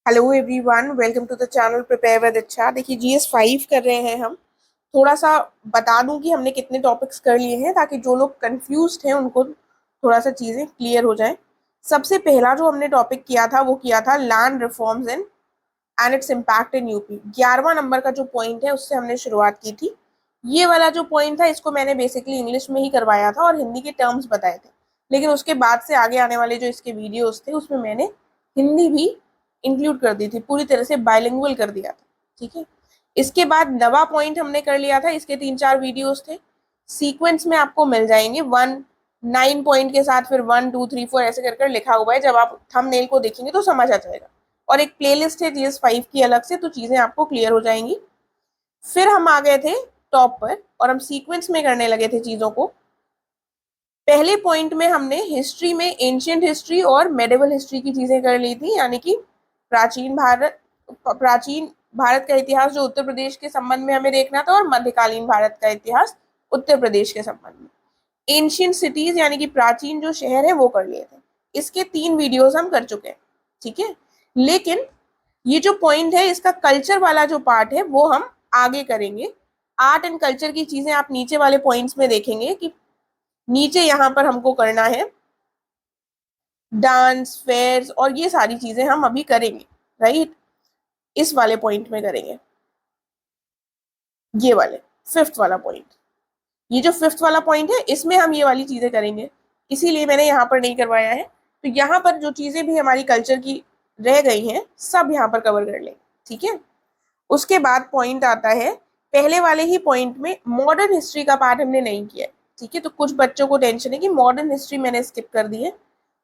Hello everyone, welcome to the channel prepare with अच्छा। देखिए, GS 5 कर रहे हैं हम। थोड़ा सा बता दूं कि हमने कितने टॉपिक्स कर लिए हैं ताकि जो लोग कंफ्यूज्ड हैं उनको थोड़ा सा चीज़ें क्लियर हो जाए। सबसे पहला जो हमने टॉपिक किया था वो किया था land reforms in and its impact in UP. 11वां नंबर का जो पॉइंट है उससे हमने शुरुआत की थी। ये वाला जो पॉइंट था इसको मैंने बेसिकली इंग्लिश में ही करवाया था और हिंदी के टर्म्स बताए थे, लेकिन उसके बाद से आगे आने वाले जो इसके वीडियोस थे उसमें मैंने हिंदी भी इंक्लूड कर दी थी, पूरी तरह से बाइलिंगुअल कर दिया था। ठीक है। इसके बाद नवा पॉइंट हमने कर लिया था। इसके 3-4 वीडियोस थे, सीक्वेंस में आपको मिल जाएंगे। 9 पॉइंट के साथ फिर 1 2 3 4 ऐसे कर कर लिखा हुआ है। जब आप थंबनेल को देखेंगे तो समझ आ जाएगा। और एक प्लेलिस्ट है GS 5 की अलग से, तो चीजें आपको क्लियर हो जाएंगी। फिर हम आ गए थे टॉप पर और हम सीक्वेंस में करने लगे थे चीजों को। पहले पॉइंट में हमने हिस्ट्री में एंशियंट हिस्ट्री और मेडिवल हिस्ट्री की चीजें कर ली थी, यानी कि प्राचीन भारत का इतिहास जो उत्तर प्रदेश के संबंध में हमें देखना था, और मध्यकालीन भारत का इतिहास उत्तर प्रदेश के संबंध में। एंशियंट सिटीज यानी कि प्राचीन जो शहर है वो कर लिए थे। इसके 3 वीडियोस हम कर चुके हैं। ठीक है। लेकिन ये जो पॉइंट है इसका कल्चर वाला जो पार्ट है वो हम आगे करेंगे। आर्ट एंड कल्चर की चीजें आप नीचे वाले पॉइंट्स में देखेंगे कि नीचे यहाँ पर हमको करना है डांस फेयर्स और ये सारी चीजें हम अभी करेंगे। राइट। इस वाले पॉइंट में करेंगे, ये वाले फिफ्थ वाला पॉइंट। ये जो फिफ्थ वाला पॉइंट है इसमें हम ये वाली चीजें करेंगे, इसीलिए मैंने यहाँ पर नहीं करवाया है। तो यहाँ पर जो चीजें भी हमारी कल्चर की रह गई हैं सब यहाँ पर कवर कर लेंगे। ठीक है। उसके बाद पॉइंट आता है, पहले वाले ही पॉइंट में मॉडर्न हिस्ट्री का पार्ट हमने नहीं किया। ठीक है। तो कुछ बच्चों को टेंशन है कि मॉडर्न हिस्ट्री मैंने स्किप कर दी है,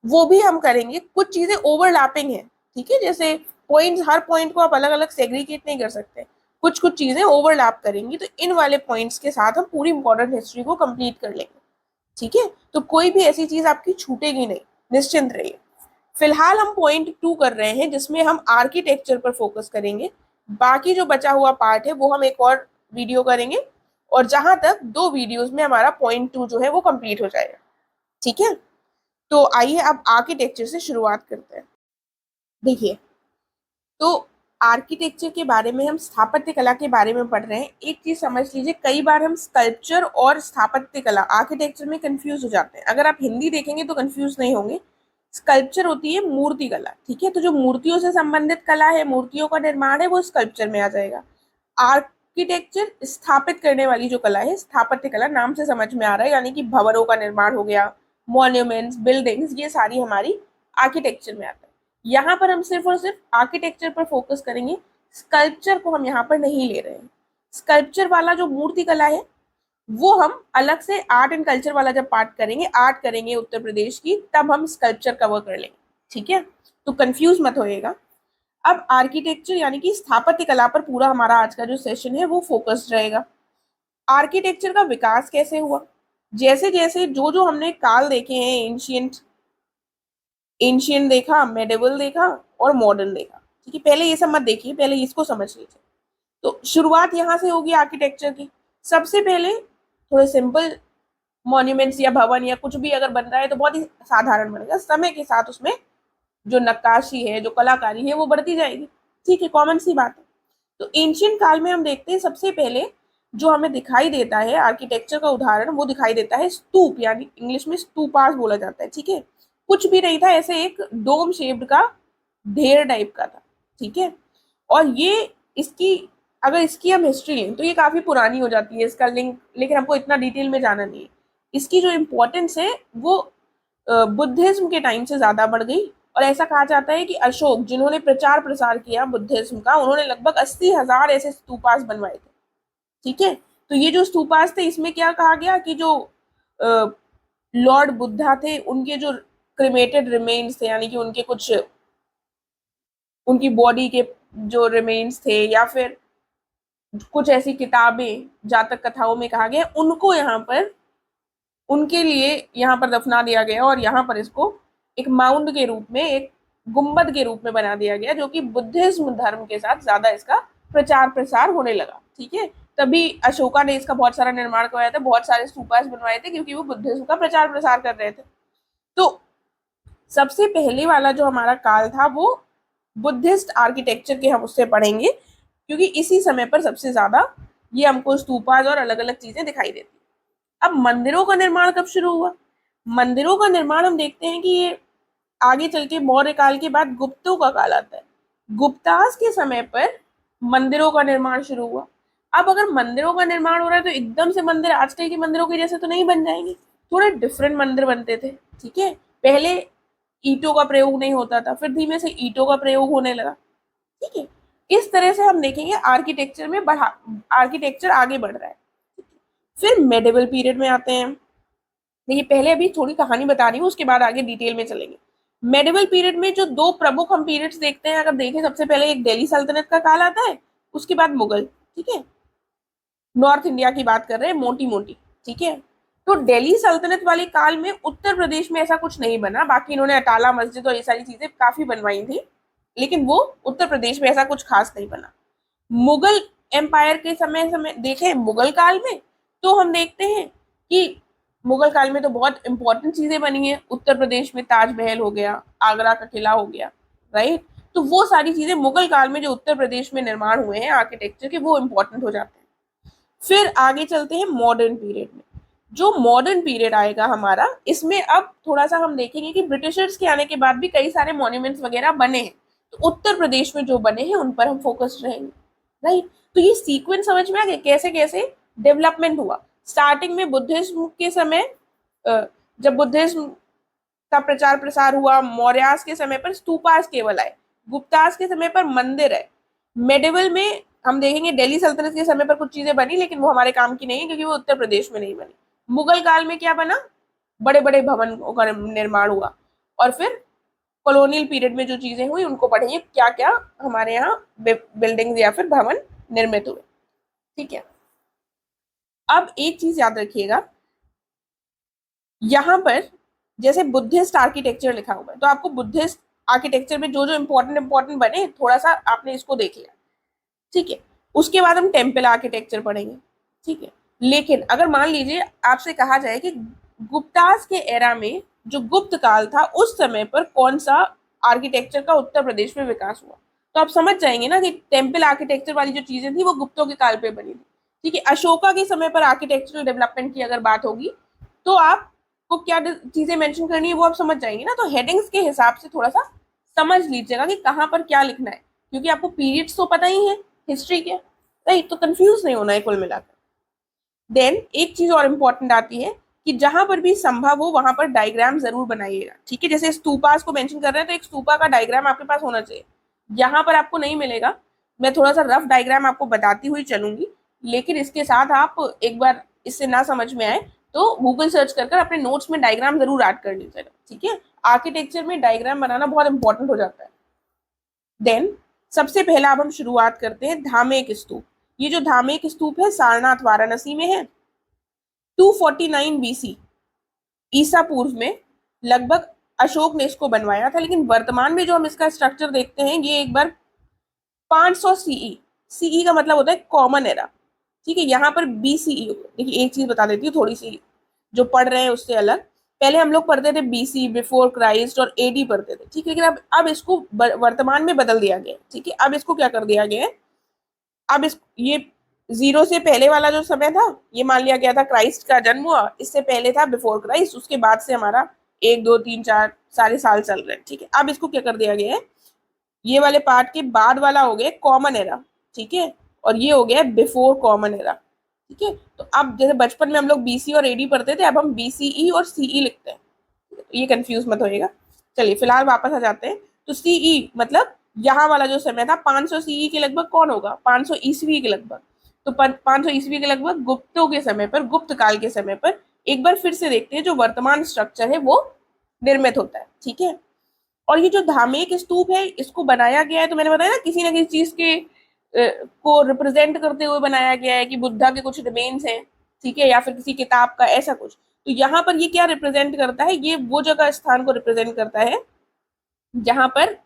वो भी हम करेंगे। कुछ चीजें ओवरलैपिंग है। ठीक है। जैसे पॉइंट्स, हर पॉइंट को आप अलग अलग सेग्रीगेट नहीं कर सकते, कुछ कुछ चीजें ओवरलैप करेंगी। तो इन वाले पॉइंट्स के साथ हम पूरी मॉडर्न हिस्ट्री को कंप्लीट कर लेंगे। ठीक है। तो कोई भी ऐसी चीज आपकी छूटेगी नहीं, निश्चिंत रहिए। फिलहाल हम पॉइंट 2 कर रहे हैं जिसमें हम आर्किटेक्चर पर फोकस करेंगे। बाकी जो बचा हुआ पार्ट है वो हम एक और वीडियो करेंगे, और जहां तक 2 वीडियोस में हमारा पॉइंट 2 जो है वो कंप्लीट हो जाएगा। ठीक है। तो आइए अब आर्किटेक्चर से शुरुआत करते हैं। देखिए, तो आर्किटेक्चर के बारे में, हम स्थापत्य कला के बारे में पढ़ रहे हैं। एक चीज समझ लीजिए, कई बार हम स्कल्पचर और स्थापत्य कला आर्किटेक्चर में कंफ्यूज हो जाते हैं। अगर आप हिंदी देखेंगे तो कंफ्यूज नहीं होंगे। स्कल्पचर होती है मूर्ति कला। ठीक है। तो जो मूर्तियों से संबंधित कला है, मूर्तियों का निर्माण है, वो स्कल्पचर में आ जाएगा। आर्किटेक्चर स्थापित करने वाली जो कला है, स्थापत्य कला नाम से समझ में आ रहा है, यानी कि भवनों का निर्माण हो गया, मॉन्यूमेंट्स, बिल्डिंग्स, ये सारी हमारी आर्किटेक्चर में आता है। यहाँ पर हम सिर्फ और सिर्फ आर्किटेक्चर पर फोकस करेंगे, स्कल्पचर को हम यहाँ पर नहीं ले रहे हैं। स्कल्पचर वाला जो मूर्ति कला है वो हम अलग से आर्ट एंड कल्चर वाला जब पार्ट करेंगे, आर्ट करेंगे उत्तर प्रदेश की, तब हम स्कल्पचर कवर कर लेंगे। ठीक है। तो कंफ्यूज मत होइएगा। अब आर्किटेक्चर यानी कि स्थापत्य कला पर पूरा हमारा आज का जो सेशन है वो फोकस्ड रहेगा। आर्किटेक्चर का विकास कैसे हुआ, जैसे जैसे जो जो हमने काल देखे हैं, एंशियंट एंशियंट देखा, मेडिवल देखा और मॉडर्न देखा। ठीक है। पहले ये सब मत देखिए, पहले इसको समझ लीजिए। तो शुरुआत यहाँ से होगी आर्किटेक्चर की। सबसे पहले थोड़े सिंपल मॉन्यूमेंट्स या भवन या कुछ भी अगर बन रहा है तो बहुत ही साधारण बनेगा। समय के साथ उसमें जो नक्काशी है, जो कलाकारी है, वो बढ़ती जाएगी। ठीक है, कॉमन सी बात है। तो एंशियंट काल में हम देखते हैं सबसे पहले जो हमें दिखाई देता है आर्किटेक्चर का उदाहरण, वो दिखाई देता है स्तूप, यानी इंग्लिश में स्तूपास बोला जाता है। ठीक है। कुछ भी नहीं था, ऐसे एक डोम शेप्ड का ढेर टाइप का था। ठीक है। और ये इसकी, अगर इसकी हम हिस्ट्री लें तो ये काफी पुरानी हो जाती है इसका लिंक, लेकिन हमको इतना डिटेल में जाना नहीं है। इसकी जो इम्पोर्टेंस है वो बुद्धिज्म के टाइम से ज्यादा बढ़ गई। और ऐसा कहा जाता है कि अशोक, जिन्होंने प्रचार प्रसार किया बुद्धिज्म का, उन्होंने लगभग 80,000 ऐसे स्तूपास बनवाए थे। ठीक है। तो ये जो स्तूपास थे इसमें क्या कहा गया कि जो लॉर्ड बुद्धा थे उनके जो क्रिमेटेड रिमेन्स थे, यानी कि उनके कुछ, उनकी बॉडी के जो रिमेन्स थे, या फिर कुछ ऐसी किताबें जातक कथाओं में कहा गया, उनको यहाँ पर, उनके लिए यहाँ पर दफना दिया गया। और यहाँ पर इसको एक माउंड के रूप में, एक गुम्बद के रूप में बना दिया गया, जो कि बुद्धिज्म धर्म के साथ ज्यादा इसका प्रचार प्रसार होने लगा। ठीक है। तभी अशोका ने इसका बहुत सारा निर्माण करवाया था, बहुत सारे स्तूपास बनवाए थे, क्योंकि वो बुद्धिज्म का प्रचार प्रसार कर रहे थे। तो सबसे पहले वाला जो हमारा काल था वो बुद्धिस्ट आर्किटेक्चर के हम उससे पढ़ेंगे, क्योंकि इसी समय पर सबसे ज्यादा ये हमको स्तूपाज और अलग अलग चीजें दिखाई देती। अब मंदिरों का निर्माण कब शुरू हुआ? मंदिरों का निर्माण हम देखते हैं कि ये आगे चल के मौर्य काल के बाद गुप्तों का काल आता है। गुप्तास के समय पर मंदिरों का निर्माण शुरू हुआ। अब अगर मंदिरों का निर्माण हो रहा है तो एकदम से मंदिर आजकल के मंदिरों के जैसे तो नहीं बन जाएंगे, थोड़े डिफरेंट मंदिर बनते थे। ठीक है, पहले ईंटों का प्रयोग नहीं होता था, फिर धीमे से ईंटों का प्रयोग होने लगा। ठीक है, इस तरह से हम देखेंगे आर्किटेक्चर में आर्किटेक्चर आगे बढ़ रहा है। फिर मेडिवल पीरियड में आते हैं। देखिए, पहले अभी थोड़ी कहानी बता रही हूँ, उसके बाद आगे डिटेल में चलेंगे। मेडिवल पीरियड में जो दो प्रमुख हम पीरियड्स देखते हैं, अगर देखें, सबसे पहले एक दिल्ली सल्तनत का काल आता है, उसके बाद मुगल। ठीक है, नॉर्थ इंडिया की बात कर रहे हैं मोटी मोटी। ठीक है, तो दिल्ली सल्तनत वाले काल में उत्तर प्रदेश में ऐसा कुछ नहीं बना, बाकी इन्होंने अटाला मस्जिद और ये सारी चीजें काफी बनवाई थी, लेकिन वो उत्तर प्रदेश में ऐसा कुछ खास नहीं बना। मुगल एम्पायर के समय समय देखें मुगल काल में, तो हम देखते हैं कि मुगल काल में तो बहुत इंपॉर्टेंट चीजें बनी हैं। उत्तर प्रदेश में ताजमहल हो गया, आगरा का किला हो गया, राइट। तो वो सारी चीजें मुगल काल में जो उत्तर प्रदेश में निर्माण हुए हैं आर्किटेक्चर के, वो इंपॉर्टेंट हो जाते हैं। फिर आगे चलते हैं मॉडर्न पीरियड में। जो मॉडर्न पीरियड आएगा हमारा, इसमें अब थोड़ा सा हम देखेंगे कि ब्रिटिशर्स के आने के बाद भी कई सारे मॉन्यूमेंट्स वगैरह बने हैं, तो उत्तर प्रदेश में जो बने हैं उन पर हम फोकस रहेंगे, राइट। तो ये सीक्वेंस समझ में आ गया कैसे कैसे डेवलपमेंट हुआ। स्टार्टिंग में बुद्धिज्म के समय, जब बुद्धिज्म का प्रचार प्रसार हुआ, मौर्यास के समय पर स्तूपास केवल आए, गुप्तास के समय पर मंदिर है, मेडिवल में हम देखेंगे दिल्ली सल्तनत के समय पर कुछ चीजें बनी, लेकिन वो हमारे काम की नहीं है क्योंकि वो उत्तर प्रदेश में नहीं बनी। मुगल काल में क्या बना? बड़े बड़े भवन का निर्माण हुआ। और फिर कॉलोनियल पीरियड में जो चीजें हुई उनको पढ़ेंगे, क्या क्या हमारे यहाँ बिल्डिंग्स या फिर भवन निर्मित हुए। ठीक है, अब एक चीज याद रखिएगा, यहाँ पर जैसे बुद्धिस्ट आर्किटेक्चर लिखा हुआ है, तो आपको बुद्धिस्ट आर्किटेक्चर में जो जो इंपॉर्टेंट इंपॉर्टेंट बने, थोड़ा सा आपने इसको देख लिया। ठीक है, उसके बाद हम टेम्पल आर्किटेक्चर पढ़ेंगे। ठीक है, लेकिन अगर मान लीजिए आपसे कहा जाए कि गुप्तास के एरा में, जो गुप्त काल था, उस समय पर कौन सा आर्किटेक्चर का उत्तर प्रदेश में विकास हुआ, तो आप समझ जाएंगे ना कि टेम्पल आर्किटेक्चर वाली जो चीजें थी वो गुप्तों के काल पे बनी थी। ठीक है, अशोका के समय पर आर्किटेक्चरल डेवलपमेंट की अगर बात होगी, तो आपको क्या चीजें मेंशन करनी है वो आप समझ जाएंगे ना। तो हेडिंग्स के हिसाब से थोड़ा सा समझ लीजिएगा कि कहाँ पर क्या लिखना है, क्योंकि आपको पीरियड्स तो पता ही है हिस्ट्री के, राइट। तो कंफ्यूज नहीं होना है कुल मिलाकर। देन एक चीज और इम्पोर्टेंट आती है कि जहां पर भी संभव हो वहां पर डायग्राम जरूर बनाइएगा। ठीक है, जैसे स्तूपास को मेंशन कर रहे हैं तो एक स्तूपा का डायग्राम आपके पास होना चाहिए। यहाँ पर आपको नहीं मिलेगा, मैं थोड़ा सा रफ डायग्राम आपको बताती हुई चलूंगी, लेकिन इसके साथ आप एक बार इससे ना समझ में आए तो गूगल सर्च कर अपने नोट्स में डायग्राम जरूर ऐड कर लीजिएगा। ठीक है, आर्किटेक्चर में डायग्राम बनाना बहुत इंपॉर्टेंट हो जाता है। देन सबसे पहला अब हम शुरुआत करते हैं धामेक स्तूप। ये जो धामेक स्तूप है सारनाथ वाराणसी में है। 249 बीसी ईसा पूर्व में लगभग अशोक ने इसको बनवाया था, लेकिन वर्तमान में जो हम इसका स्ट्रक्चर देखते हैं ये एक बार 500 सीई, सीई का मतलब होता है कॉमन एरा। ठीक है, यहाँ पर बीसीई। देखिए एक चीज बता देती हूँ थोड़ी सी, जो पढ़ रहे हैं उससे अलग। पहले हम लोग पढ़ते थे बीसी, बिफोर क्राइस्ट, और एडी पढ़ते थे। ठीक है, लेकिन अब इसको वर्तमान में बदल दिया गया। ठीक है, अब इसको क्या कर दिया गया है, अब इस ये जीरो से पहले वाला जो समय था ये मान लिया गया था क्राइस्ट का जन्म हुआ, इससे पहले था बिफोर क्राइस्ट, उसके बाद से हमारा 1 2 3 4 सारे साल चल रहे हैं। ठीक है, अब इसको क्या कर दिया गया है, ये वाले पार्ट के बाद वाला हो गया कॉमन एरा। ठीक है, और ये हो गया बिफोर कॉमन एरा। ठीक है, तो अब जैसे बचपन में हम लोग बीसी और एडी पढ़ते थे, अब हम बीसीई और सीई लिखते हैं, तो ये कंफ्यूज मत होइएगा। चलिए फिलहाल वापस आ जाते हैं। तो सीई मतलब यहाँ वाला जो समय था 500 सीई के लगभग कौन होगा, 500 ईस्वी के लगभग। तो 500 ईस्वी के लगभग गुप्तों के समय पर, गुप्त काल के समय पर एक बार फिर से देखते हैं जो वर्तमान स्ट्रक्चर है वो निर्मित होता है। ठीक है, और ये जो धामेक स्तूप है इसको बनाया गया है, तो मैंने बताया ना किसी ना किसी चीज के को रिप्रेजेंट करते हुए बनाया गया है, कि बुद्धा के कुछ रिमेन्स हैं, ठीक है, या फिर किसी किताब का ऐसा कुछ। तो यहाँ पर ये क्या रिप्रेजेंट करता है, ये वो जगह स्थान को रिप्रेजेंट करता है जहां पर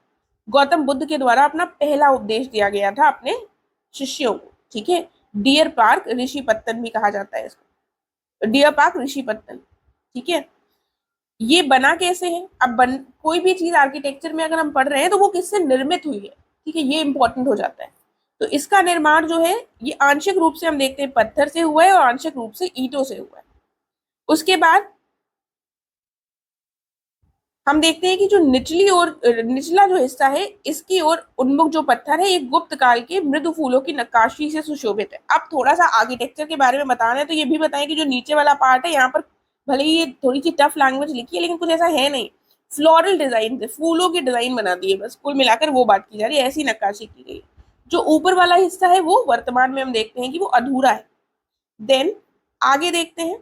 गौतम बुद्ध के द्वारा अपना पहला उपदेश दिया गया था अपने शिष्यों को। ठीक है, डियर पार्क ऋषि पत्तन भी कहा जाता है इसको, डियर पार्क ऋषि पत्तन। ठीक है, ये बना कैसे है? अब कोई भी चीज आर्किटेक्चर में अगर हम पढ़ रहे हैं तो वो किससे निर्मित हुई है, ठीक है, ये इंपॉर्टेंट हो जाता है। तो इसका निर्माण जो है ये आंशिक रूप से हम देखते हैं पत्थर से हुआ है और आंशिक रूप से ईंटों से हुआ है। उसके बाद हम देखते हैं कि जो निचली और निचला जो हिस्सा है इसकी ओर उन्मुख जो पत्थर है ये गुप्त काल के मृदु फूलों की नक्काशी से सुशोभित है। अब थोड़ा सा आर्किटेक्चर के बारे में बता रहे हैं तो ये भी बताएं कि जो नीचे वाला पार्ट है यहाँ पर भले ही ये थोड़ी सी टफ लैंग्वेज लिखी है लेकिन कुछ ऐसा है नहीं, फ्लोरल डिजाइन है, फूलों की डिजाइन बना दी है, बस कुल मिलाकर वो बात की जा रही है, ऐसी नक्काशी की गई है। जो ऊपर वाला हिस्सा है वो वर्तमान में हम देखते हैं कि वो अधूरा है। देन आगे देखते हैं,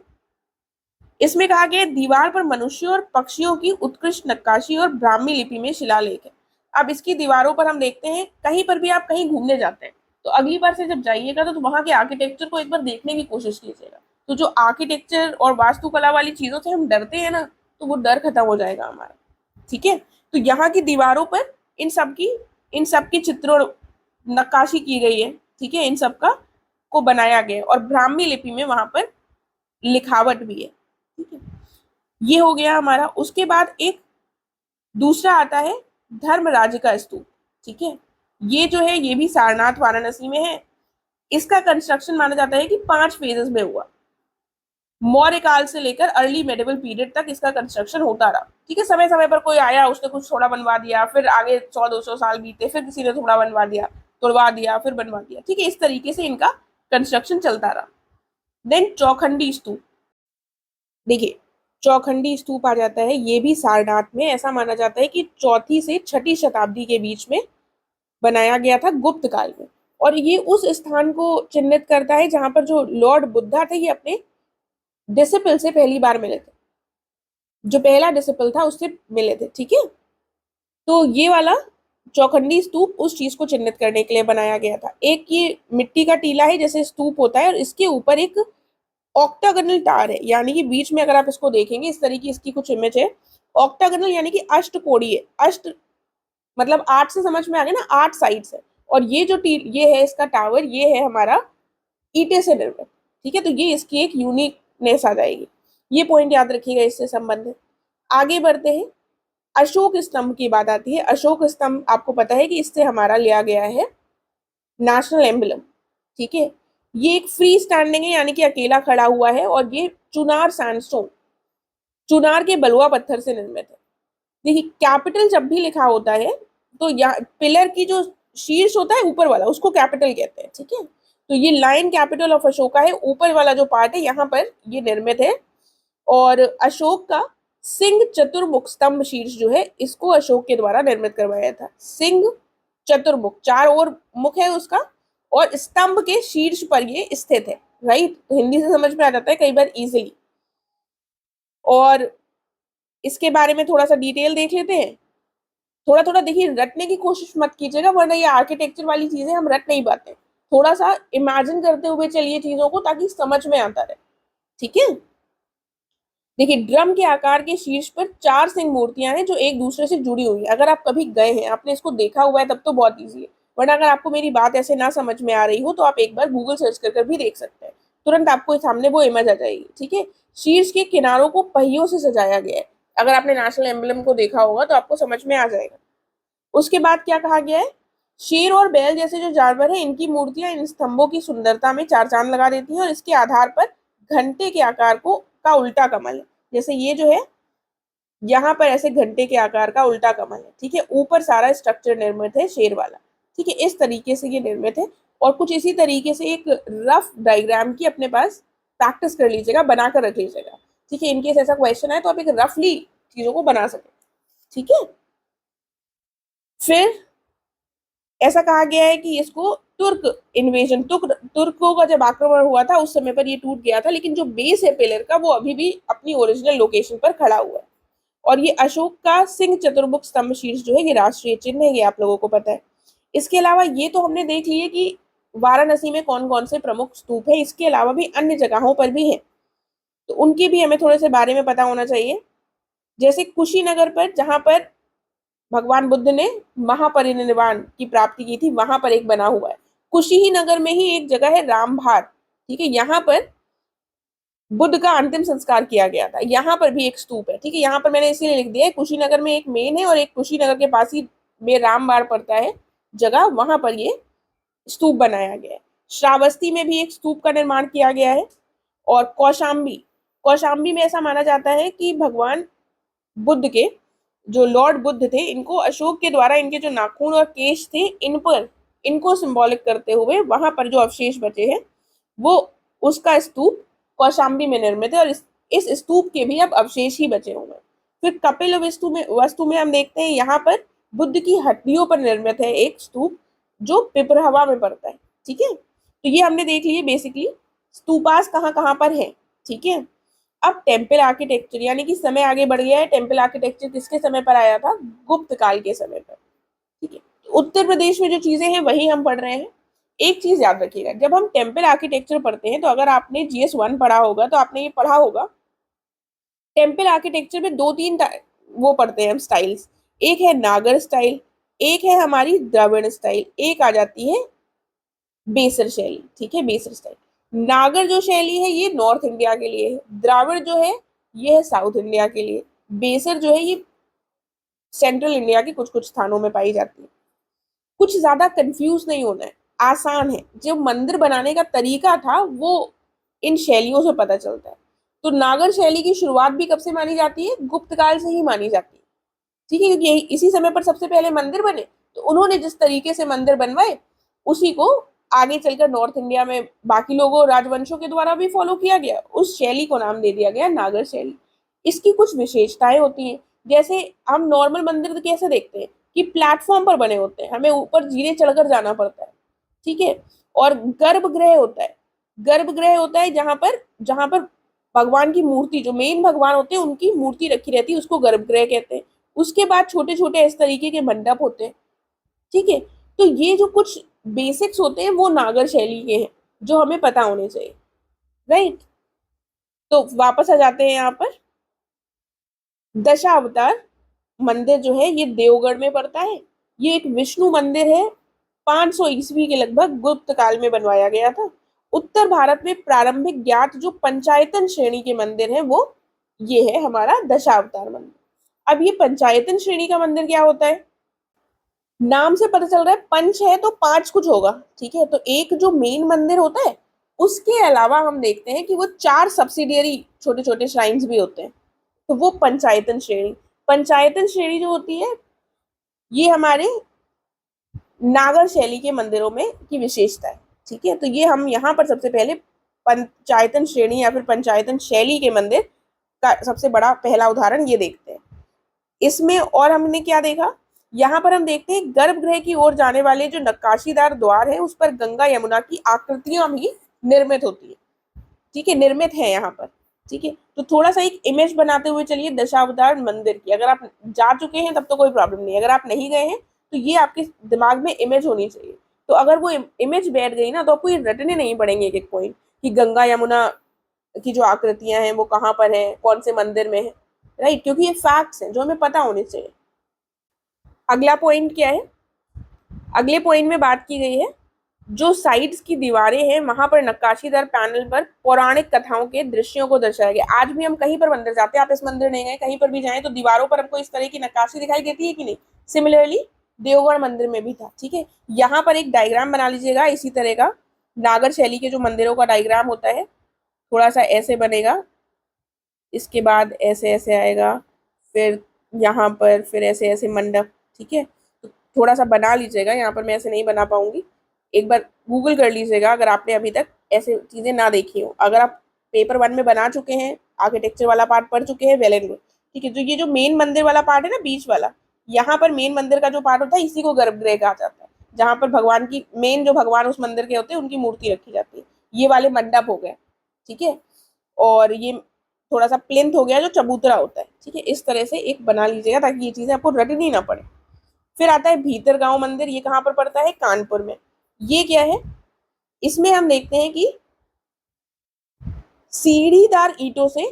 इसमें कहा गया है, दीवार पर मनुष्यों और पक्षियों की उत्कृष्ट नक्काशी और ब्राह्मी लिपि में शिलालेख है। अब इसकी दीवारों पर हम देखते हैं, कहीं पर भी आप कहीं घूमने जाते हैं तो अगली बार से जब जाइएगा तो वहां के आर्किटेक्चर को एक बार देखने की कोशिश कीजिएगा। तो जो आर्किटेक्चर और वास्तुकला वाली चीजों से हम डरते हैं ना, तो वो डर खत्म हो जाएगा हमारा। ठीक है, तो यहाँ की दीवारों पर इन सब की चित्र और नक्काशी की गई है। ठीक है, इन सब का को बनाया गया है और ब्राह्मी लिपि में वहां पर लिखावट भी है। ठीक है, ये हो गया हमारा। उसके बाद एक दूसरा आता है धर्मराज का स्तूप। ठीक है, ये जो है ये भी सारनाथ वाराणसी में है। इसका कंस्ट्रक्शन माना जाता है कि 5 फेजेस में हुआ। मौर्य काल से लेकर अर्ली मेडिवल पीरियड तक इसका कंस्ट्रक्शन होता रहा। ठीक है, समय समय पर कोई आया उसने कुछ थोड़ा बनवा दिया, फिर आगे 100-200 साल बीते, फिर किसी ने थोड़ा बनवा दिया, तोड़वा दिया, फिर बनवा दिया। ठीक है, इस तरीके से इनका कंस्ट्रक्शन चलता रहा। देन चौखंडी स्तूप, देखिए चौखंडी स्तूप आ जाता है, ये भी सारनाथ में। ऐसा माना जाता है कि 4th से 6th शताब्दी के बीच में बनाया गया था गुप्त काल में। और ये उस स्थान को चिन्हित करता है जहां पर जो लॉर्ड बुद्धा थे ये अपने डिसिपल से पहली बार मिले थे, जो पहला डिसिपल था उससे मिले थे। ठीक है, तो ये वाला चौखंडी स्तूप उस चीज को चिन्हित करने के लिए बनाया गया था। एक ये मिट्टी का टीला है जैसे स्तूप होता है और इसके ऊपर एक ऑक्टागनल टार है, यानी कि बीच में अगर आप इसको देखेंगे इस तरीके इसकी कुछ इमेज है। ऑक्टागनल यानी कि अष्टकोणीय है, अष्ट मतलब 8 से समझ में आ गया ना, 8 साइड्स है। और ये जो ये है इसका टावर, ये है हमारा ईटे से निर्मित। ठीक है, तो ये इसकी एक यूनिकनेस आ जाएगी। ये पॉइंट याद रखिएगा इससे संबंधित। आगे बढ़ते हैं, अशोक स्तंभ की बात आती है। अशोक स्तंभ आपको पता है कि इससे हमारा लिया गया है नेशनल एम्बलम। ठीक है, ये एक फ्री स्टैंडिंग है यानी कि अकेला खड़ा हुआ है और ये चुनार सैंडस्टोन, चुनार के बलुआ पत्थर से निर्मित है। देखिए कैपिटल जब भी लिखा होता है तो यहाँ पिलर की जो शीर्ष होता है ऊपर वाला उसको कैपिटल कहते हैं। ठीक है, तो ये लाइन कैपिटल ऑफ अशोका है, ऊपर वाला जो पार्ट है यहाँ पर ये निर्मित है। और अशोक का सिंह चतुर्मुख स्तंभ शीर्ष जो है इसको अशोक के द्वारा निर्मित करवाया था। सिंह चतुर्मुख, 4 और मुख है उसका, और स्तंभ के शीर्ष पर ये स्थित है। राइट, तो हिंदी से समझ में आ जाता है कई बार इजीली। और इसके बारे में थोड़ा सा डिटेल देख लेते हैं। थोड़ा थोड़ा देखिए, रटने की कोशिश मत कीजिएगा वरना ये आर्किटेक्चर वाली चीजें हम रट नहीं पाते। थोड़ा सा इमेजिन करते हुए चलिए चीजों को ताकि समझ में आता रहे। ठीक है, देखिए ड्रम के आकार के शीर्ष पर 4 सिंह मूर्तियां हैं जो एक दूसरे से जुड़ी हुई है। अगर आप कभी गए हैं, आपने इसको देखा हुआ है तब तो बहुत ईजी है, वरना अगर आपको मेरी बात ऐसे ना समझ में आ रही हो तो आप एक बार गूगल सर्च कर भी देख सकते हैं, तुरंत आपको सामने वो इमेज आ जाएगी। ठीक है, शीर्ष के किनारों को पहियों से सजाया गया है। अगर आपने नेशनल एम्बलम को देखा होगा तो आपको समझ में आ जाएगा। उसके बाद क्या कहा गया है, शेर और बैल जैसे जो जानवर है इनकी मूर्तियां इन स्तंभों की सुंदरता में 4 चांद लगा देती हैं। और इसके आधार पर घंटे के आकार को का उल्टा कमल है, जैसे ये जो है यहाँ पर ऐसे घंटे के आकार का उल्टा कमल है। ठीक है, ऊपर सारा स्ट्रक्चर निर्मित है शेर वाला। ठीक है, इस तरीके से ये निर्मित है। और कुछ इसी तरीके से एक रफ डायग्राम की अपने पास प्रैक्टिस कर लीजिएगा, बनाकर रख लीजिएगा। ठीक है, इनकेस ऐसा क्वेश्चन है तो आप एक रफली चीजों को बना सके। ठीक है, फिर ऐसा कहा गया है कि इसको तुर्क इन्वेजन, तुर्कों का जब आक्रमण हुआ था उस समय पर ये टूट गया था, लेकिन जो बेस है पिलर का वो अभी भी अपनी ओरिजिनल लोकेशन पर खड़ा हुआ है। और ये अशोक का सिंह चतुर्मुख स्तंभ शीर्ष जो है ये राष्ट्रीय चिन्ह है, ये आप लोगों को पता है। इसके अलावा ये तो हमने देख लिया कि वाराणसी में कौन कौन से प्रमुख स्तूप है, इसके अलावा भी अन्य जगहों पर भी है, तो उनके भी हमें थोड़े से बारे में पता होना चाहिए। जैसे कुशीनगर पर, जहां पर भगवान बुद्ध ने महापरिनिर्वाण की प्राप्ति की थी, वहां पर एक बना हुआ है। कुशी ही नगर में ही एक जगह है रामभार। ठीक है, यहाँ पर बुद्ध का अंतिम संस्कार किया गया था। यहाँ पर भी एक स्तूप है, ठीक है, यहाँ पर मैंने इसीलिए लिख दिया है, कुशीनगर में एक मेन है और एक कुशीनगर के पास ही में रामबाड़ पड़ता है जगह, वहां पर ये स्तूप बनाया गया है। श्रावस्ती में भी एक स्तूप का निर्माण किया गया है। और कौशाम्बी, कौशाम्बी में ऐसा माना जाता है कि भगवान बुद्ध के जो लॉर्ड बुद्ध थे, इनको अशोक के द्वारा इनके जो नाखून और केश थे, इन पर इनको सिंबॉलिक करते हुए वहां पर जो अवशेष बचे हैं वो उसका स्तूप कौशाम्बी में निर्मित है, और इस स्तूप के भी अब अवशेष ही बचे हुए हैं। फिर कपिल वस्तु में हम देखते हैं यहाँ पर बुद्ध की हड्डियों पर निर्मित है एक स्तूप, जो पिपरहवा में पड़ता है। ठीक है, तो ये हमने देख लिए बेसिकली स्तूपास कहाँ कहाँ पर है। ठीक है, अब टेम्पल आर्किटेक्चर, यानी कि समय आगे बढ़ गया है। टेम्पल आर्किटेक्चर किसके समय पर आया था? गुप्त काल के समय पर। ठीक है, तो उत्तर प्रदेश में जो चीजें हैं वही हम पढ़ रहे हैं। एक चीज याद रखिएगा, जब हम टेम्पल आर्किटेक्चर पढ़ते हैं तो अगर आपने GS1 पढ़ा होगा तो आपने ये पढ़ा होगा, टेम्पल आर्किटेक्चर में दो तीन वो पढ़ते हैं हम स्टाइल्स। एक है नागर स्टाइल, एक है हमारी द्रविड़ स्टाइल, एक आ जाती है बेसर शैली। ठीक है, बेसर स्टाइल। नागर जो शैली है ये नॉर्थ इंडिया के लिए है, द्राविड़ जो है ये है साउथ इंडिया के लिए, बेसर जो है ये सेंट्रल इंडिया के कुछ कुछ स्थानों में पाई जाती है। कुछ ज्यादा कंफ्यूज नहीं होना है, आसान है। जो मंदिर बनाने का तरीका था वो इन शैलियों से पता चलता है। तो नागर शैली की शुरुआत भी कब से मानी जाती है? गुप्त काल से ही मानी जाती है। ठीक है, क्योंकि इसी समय पर सबसे पहले मंदिर बने, तो उन्होंने जिस तरीके से मंदिर बनवाए उसी को आगे चलकर नॉर्थ इंडिया में बाकी लोगों राजवंशों के द्वारा भी फॉलो किया गया। उस शैली को नाम दे दिया गया नागर शैली। इसकी कुछ विशेषताएं होती हैं, जैसे हम नॉर्मल मंदिर कैसे देखते हैं कि प्लेटफॉर्म पर बने होते हैं, हमें ऊपर जीने चढ़कर जाना पड़ता है। ठीक है, और गर्भगृह होता है। गर्भगृह होता है जहां पर भगवान की मूर्ति, जो मेन भगवान होते हैं उनकी मूर्ति रखी रहती है, उसको गर्भगृह कहते हैं। उसके बाद छोटे छोटे इस तरीके के मंडप होते हैं। ठीक है, तो ये जो कुछ बेसिक्स होते हैं वो नागर शैली के हैं जो हमें पता होने चाहिए। राइट, तो वापस आ जाते हैं यहाँ पर। दशावतार मंदिर जो है ये देवगढ़ में पड़ता है। ये एक विष्णु मंदिर है, 500 ईस्वी के लगभग गुप्त काल में बनवाया गया था। उत्तर भारत में प्रारंभिक ज्ञात जो पंचायतन श्रेणी के मंदिर है वो ये है हमारा दशावतार मंदिर। अब ये पंचायतन श्रेणी का मंदिर क्या होता है? नाम से पता चल रहा है पंच है तो पांच कुछ होगा। ठीक है, तो एक जो मेन मंदिर होता है उसके अलावा हम देखते हैं कि वो 4 सब्सिडियरी छोटे छोटे श्राइन्स भी होते हैं, तो वो पंचायतन श्रेणी। पंचायतन श्रेणी जो होती है ये हमारे नागर शैली के मंदिरों में की विशेषता है। ठीक है, तो ये हम यहाँ पर सबसे पहले पंचायतन श्रेणी या फिर पंचायतन शैली के मंदिर का सबसे बड़ा पहला उदाहरण ये देखते हैं। इसमें और हमने क्या देखा, यहाँ पर हम देखते हैं गर्भगृह की ओर जाने वाले जो नक्काशीदार द्वार है उस पर गंगा यमुना की आकृतियां भी निर्मित होती है। ठीक है, निर्मित है यहाँ पर। ठीक है, तो थोड़ा सा एक इमेज बनाते हुए चलिए दशावतार मंदिर की। अगर आप जा चुके हैं तब तो कोई प्रॉब्लम नहीं, अगर आप नहीं गए हैं तो ये आपके दिमाग में इमेज होनी चाहिए। तो अगर वो इमेज बैठ गई ना तो आपको ये रटने नहीं पड़ेंगे एक एक पॉइंट कि गंगा यमुना की जो आकृतियां हैं वो कहाँ पर है, कौन से मंदिर में है। राइट, क्योंकि ये फैक्ट्स हैं जो हमें पता होने चाहिए। अगला पॉइंट क्या है? अगले पॉइंट में बात की गई है जो साइड्स की दीवारें हैं वहां पर नक्काशीदार पैनल पर पौराणिक कथाओं के दृश्यों को दर्शाया गया। आज भी हम कहीं पर मंदिर जाते हैं, आप इस मंदिर नहीं गए, कहीं पर भी जाएं तो दीवारों पर हमको इस तरह की नक्काशी दिखाई देती है कि नहीं? सिमिलरली देवगढ़ मंदिर में भी था। ठीक है, यहाँ पर एक डायग्राम बना लीजिएगा इसी तरह का। नागर शैली के जो मंदिरों का डायग्राम होता है थोड़ा सा ऐसे बनेगा, इसके बाद ऐसे ऐसे आएगा, फिर यहाँ पर फिर ऐसे ऐसे मंडप। ठीक है, तो थोड़ा सा बना लीजिएगा, यहाँ पर मैं ऐसे नहीं बना पाऊंगी। एक बार गूगल कर लीजिएगा अगर आपने अभी तक ऐसे चीजें ना देखी हो। अगर आप पेपर 1 में बना चुके हैं, आर्किटेक्चर वाला पार्ट पढ़ चुके हैं, वेल एंड गुड। ठीक है, तो ये जो मेन मंदिर वाला पार्ट है ना, बीच वाला, यहाँ पर मेन मंदिर का जो पार्ट होता है इसी को गर्भगृह कहा जाता है, जहाँ पर भगवान की मेन जो भगवान उस मंदिर के होते हैं उनकी मूर्ति रखी जाती है। ये वाले मंडप हो गए। ठीक है, और ये थोड़ा सा प्लिंथ हो गया जो चबूतरा होता है। ठीक है, इस तरह से एक बना लीजिएगा ताकि ये चीजें आपको रटनी ना पड़े। फिर आता है भीतर गांव मंदिर, ये कहाँ पर पड़ता है? कानपुर में। ये क्या है? इसमें हम देखते हैं कि सीढ़ीदार ईंटों से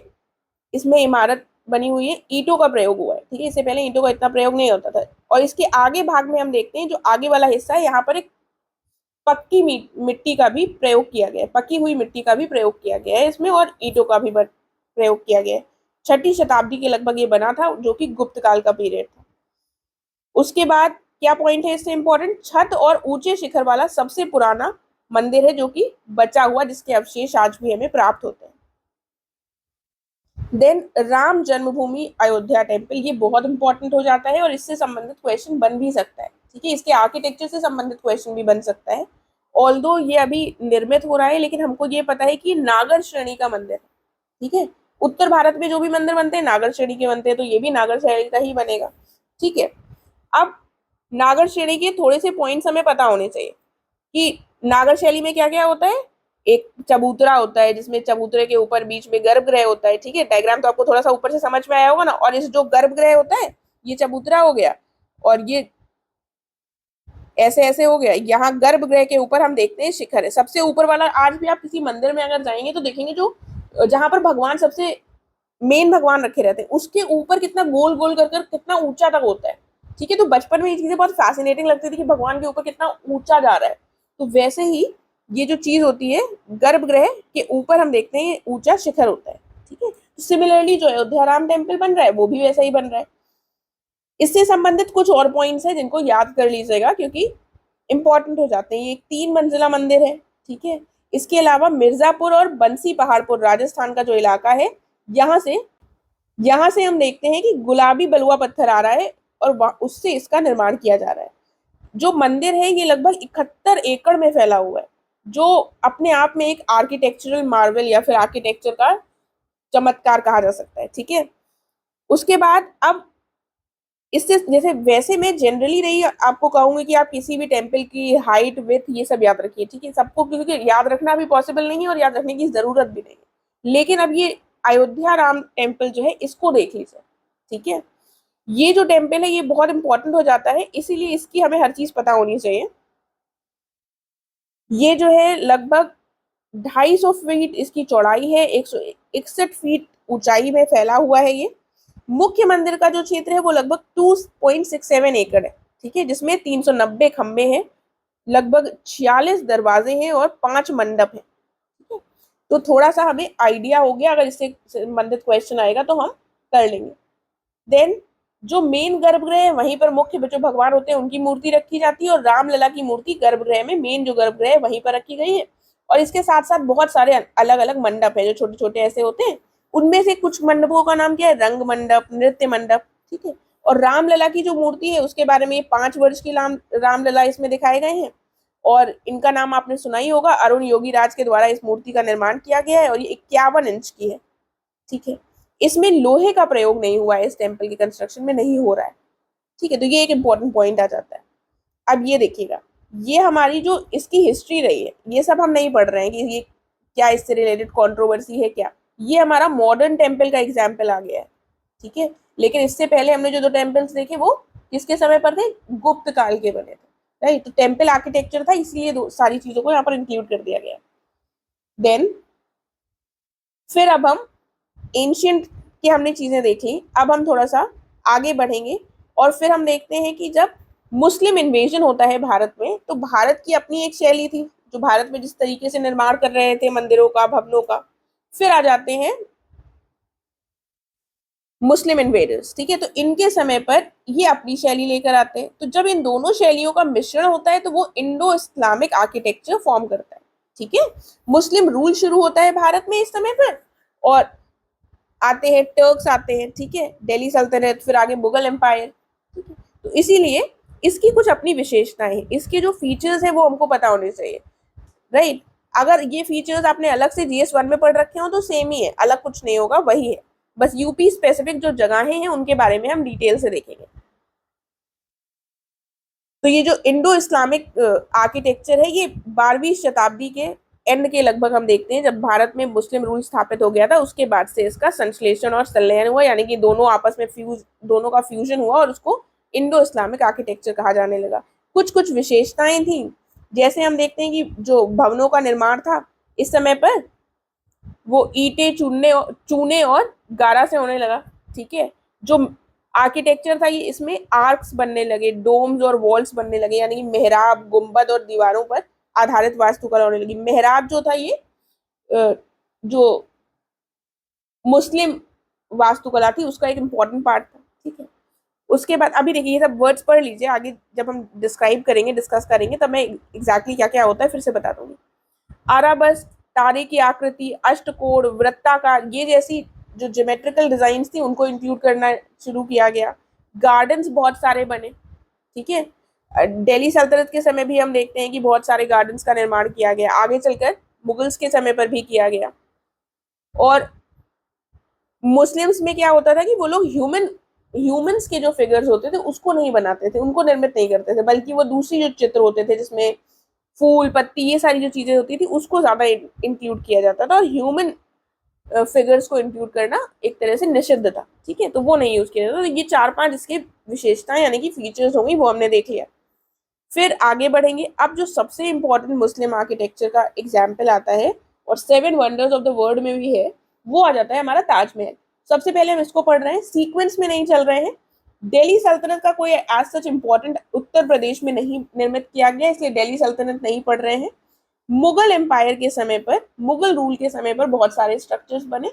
इसमें इमारत बनी हुई है, ईंटों का प्रयोग हुआ है। ठीक है, इससे पहले ईंटों का इतना प्रयोग नहीं होता था। और इसके आगे भाग में हम देखते हैं जो आगे वाला हिस्सा है यहाँ पर एक मिट्टी का भी प्रयोग किया गया है, पकी हुई मिट्टी का भी प्रयोग किया गया है इसमें, और ईंटों का भी प्रयोग किया गया है। 6ठी शताब्दी के लगभग ये बना था, जो कि गुप्त काल का पीरियड था। उसके बाद क्या पॉइंट है इससे इंपॉर्टेंट, छत और ऊंचे शिखर वाला सबसे पुराना मंदिर है जो कि बचा हुआ, जिसके अवशेष आज भी हमें प्राप्त होते हैं। देन राम जन्मभूमि अयोध्या टेम्पल, ये बहुत इंपॉर्टेंट हो जाता है और इससे संबंधित क्वेश्चन बन भी सकता है, ठीक है। इसके आर्किटेक्चर से संबंधित क्वेश्चन भी बन सकता है। ऑल्दो ये अभी निर्मित हो रहा है, लेकिन हमको ये पता है कि नागर श्रेणी का मंदिर है, ठीक है। उत्तर भारत में जो भी मंदिर बनते हैं नागर श्रेणी के बनते हैं, तो ये भी नागर श्रेणी का ही बनेगा, ठीक है। अब नागर श्रेणी के थोड़े से पॉइंट्स हमें पता होने चाहिए कि नागर शैली में क्या क्या होता है। एक चबूतरा होता है, जिसमें चबूतरे के ऊपर बीच में गर्भगृह होता है, ठीक है। डायग्राम तो आपको थोड़ा सा ऊपर से समझ में आया होगा ना। और इस जो गर्भगृह होता है, ये चबूतरा हो गया, और ये ऐसे ऐसे हो गया। यहाँ गर्भगृह के ऊपर हम देखते हैं शिखर है, सबसे ऊपर वाला। आज भी आप किसी मंदिर में अगर जाएंगे तो देखेंगे, जो जहां पर भगवान सबसे मेन भगवान रखे रहते हैं, उसके ऊपर कितना गोल गोल कर कितना ऊंचा तक होता है, ठीक है। तो बचपन में ये चीजें बहुत फैसिनेटिंग लगती थी कि भगवान के ऊपर कितना ऊंचा जा रहा है। तो वैसे ही ये जो चीज होती है, गर्भगृह के ऊपर हम देखते हैं ऊंचा शिखर होता है, ठीक है। तो सिमिलरली जो अयोध्या राम टेम्पल बन रहा है, वो भी वैसा ही बन रहा है। इससे संबंधित कुछ और पॉइंट्स हैं जिनको याद कर लीजिएगा, क्योंकि इंपॉर्टेंट हो जाते हैं। ये एक 3 मंजिला मंदिर है, ठीक है। इसके अलावा मिर्जापुर और बंसी पहाड़पुर राजस्थान का जो इलाका है, यहाँ से यहाँ से हम देखते हैं कि गुलाबी बलुआ पत्थर आ रहा है, और उससे इसका निर्माण किया जा रहा है। जो मंदिर है ये लगभग 71 एकड़ में फैला हुआ है, जो अपने आप में एक आर्किटेक्चरल मार्वल या फिर आर्किटेक्चर का चमत्कार कहा जा सकता है, ठीक है। उसके बाद अब इससे जैसे वैसे मैं जनरली नहीं आपको कहूंगी कि आप किसी भी टेम्पल की हाइट विथ ये सब याद रखिए, ठीक है। सबको क्योंकि याद रखना भी पॉसिबल नहीं है और याद रखने की जरूरत भी नहीं है। लेकिन अब ये अयोध्या राम टेम्पल जो है, इसको देख लीजिए, ठीक है। ये जो टेम्पल है ये बहुत इंपॉर्टेंट हो जाता है, इसीलिए इसकी हमें हर चीज पता होनी चाहिए। ये जो है लगभग 250 फीट इसकी चौड़ाई है, 161 फीट ऊंचाई में फैला हुआ है ये। मुख्य मंदिर का जो क्षेत्र है वो लगभग 2.67 एकड़ है, ठीक है, जिसमें 390 खंबे हैं, लगभग 46 दरवाजे हैं और 5 मंडप हैं, ठीक है। तो थोड़ा सा हमें आइडिया हो गया, अगर इससे संबंधित क्वेश्चन आएगा तो हम कर लेंगे। देन जो मेन गर्भगृह है, वहीं पर मुख्य जो भगवान होते हैं उनकी मूर्ति रखी जाती है, और रामलला की मूर्ति गर्भगृह में, मेन जो गर्भगृह है वहीं पर रखी गई है। और इसके साथ साथ बहुत सारे अलग अलग मंडप है जो छोटे छोटे ऐसे होते हैं। उनमें से कुछ मंडपों का नाम क्या है, रंग मंडप, नृत्य मंडप, ठीक है। और रामलला की जो मूर्ति है उसके बारे में 5 वर्ष की रामलला इसमें दिखाए गए हैं। और इनका नाम आपने सुना ही होगा, अरुण योगी राज के द्वारा इस मूर्ति का निर्माण किया गया है, और ये 51 इंच की है, ठीक है। इसमें लोहे का प्रयोग नहीं हुआ है, इस टेम्पल की कंस्ट्रक्शन में नहीं हो रहा है, ठीक है। तो ये एक इंपॉर्टेंट पॉइंट आ जाता है। अब ये देखिएगा, ये हमारी जो इसकी हिस्ट्री रही है, ये सब हम नहीं पढ़ रहे हैं कि ये क्या इससे रिलेटेड कंट्रोवर्सी है क्या। ये हमारा मॉडर्न टेम्पल का एग्जाम्पल आ गया है, ठीक है। लेकिन इससे पहले हमने जो दो टेम्पल्स देखे वो किसके समय पर थे, गुप्त काल के बने थे, राइट। तो टेम्पल आर्किटेक्चर था, इसलिए सारी चीजों को यहाँ पर इंक्लूड कर दिया गया। देन फिर अब हम एंशियंट की हमने चीजें देखी, अब हम थोड़ा सा आगे बढ़ेंगे, और फिर हम देखते हैं कि जब मुस्लिम इन्वेजन होता है भारत में, तो भारत की अपनी एक शैली थी, जो भारत में जिस तरीके से निर्माण कर रहे थे मंदिरों का, भवनों का। फिर आ जाते हैं मुस्लिम इन्वेडर्स, ठीक है। तो इनके समय पर ये अपनी शैली लेकर आते हैं। तो जब इन दोनों शैलियों का मिश्रण होता है तो वो इंडो इस्लामिक आर्किटेक्चर फॉर्म करता है, ठीक है। मुस्लिम रूल शुरू होता है भारत में इस समय पर, और आते हैं टर्क्स आते हैं, ठीक है, दिल्ली सल्तनत, फिर आगे मुगल एम्पायर, ठीक है। तो इसीलिए इसकी कुछ अपनी विशेषताएं हैं, इसके जो फीचर्स हैं वो हमको पता होने चाहिए, राइट। अगर ये फीचर्स आपने अलग से GS1 में पढ़ रखे हो तो सेम ही है, अलग कुछ नहीं होगा, वही है। बस यूपी स्पेसिफिक जो जगहें हैं उनके बारे में हम डिटेल से देखेंगे। तो ये जो इंडो इस्लामिक आर्किटेक्चर है, ये 12वीं शताब्दी के एंड के लगभग हम देखते हैं, जब भारत में मुस्लिम रूल स्थापित हो गया था, उसके बाद से इसका संश्लेषण और संलयन हुआ, यानी कि दोनों आपस में दोनों का फ्यूजन हुआ, और उसको इंडो इस्लामिक आर्किटेक्चर कहा जाने लगा। कुछ कुछ विशेषताएं थी, जैसे हम देखते हैं कि जो भवनों का निर्माण था इस समय पर, वो ईंटें चूने और गारा से होने लगा, ठीक है। जो आर्किटेक्चर था ये, इसमें आर्क्स बनने लगे, डोम्स और वॉल्स बनने लगे, यानी कि मेहराब, गुंबद और दीवारों पर आधारित वास्तुकला होने लगी। मेहराब जो था ये जो मुस्लिम वास्तुकला थी उसका एक इम्पॉर्टेंट पार्ट था, ठीक है। उसके बाद अभी देखिए ये सब वर्ड्स पढ़ लीजिए, आगे जब हम डिस्क्राइब करेंगे, डिस्कस करेंगे, तब मैं एग्जैक्टली क्या क्या होता है फिर से बता दूंगी। आराबस, तारे की आकृति, अष्टकोण, वृत्ताकार, ये जैसी जो ज्योमेट्रिकल डिजाइन थी उनको इंक्लूड करना शुरू किया गया। गार्डन्स बहुत सारे बने, ठीक है। दिल्ली सल्तनत के समय भी हम देखते हैं कि बहुत सारे गार्डन्स का निर्माण किया गया, आगे चलकर मुगल्स के समय पर भी किया गया। और मुस्लिम्स में क्या होता था कि वो लोग ह्यूमंस के जो फिगर्स होते थे उसको नहीं बनाते थे, उनको निर्मित नहीं करते थे, बल्कि वो दूसरी जो चित्र होते थे जिसमें फूल पत्ती ये सारी जो चीजें होती थी उसको ज्यादा इंक्लूड किया जाता था, और ह्यूमन फिगर्स को इंक्लूड करना एक तरह से निषिद्ध था, ठीक है। तो वो नहीं यूज किया जाता। तो ये 4-5 इसके विशेषताएं यानी कि फीचर्स होंगी वो हमने देख लिया। फिर आगे बढ़ेंगे। अब जो सबसे इंपॉर्टेंट मुस्लिम आर्किटेक्चर का एग्जाम्पल आता है और 7 वंडर्स ऑफ द वर्ल्ड में भी है, वो आ जाता है हमारा ताजमहल। सबसे पहले हम इसको पढ़ रहे हैं, सीक्वेंस में नहीं चल रहे हैं। दिल्ली सल्तनत का कोई as such important Uttar Pradesh में नहीं निर्मित किया गया, इसलिए दिल्ली सल्तनत नहीं पढ़ रहे हैं। मुगल एम्पायर के समय पर, मुगल रूल के समय पर बहुत सारे स्ट्रक्चर्स बने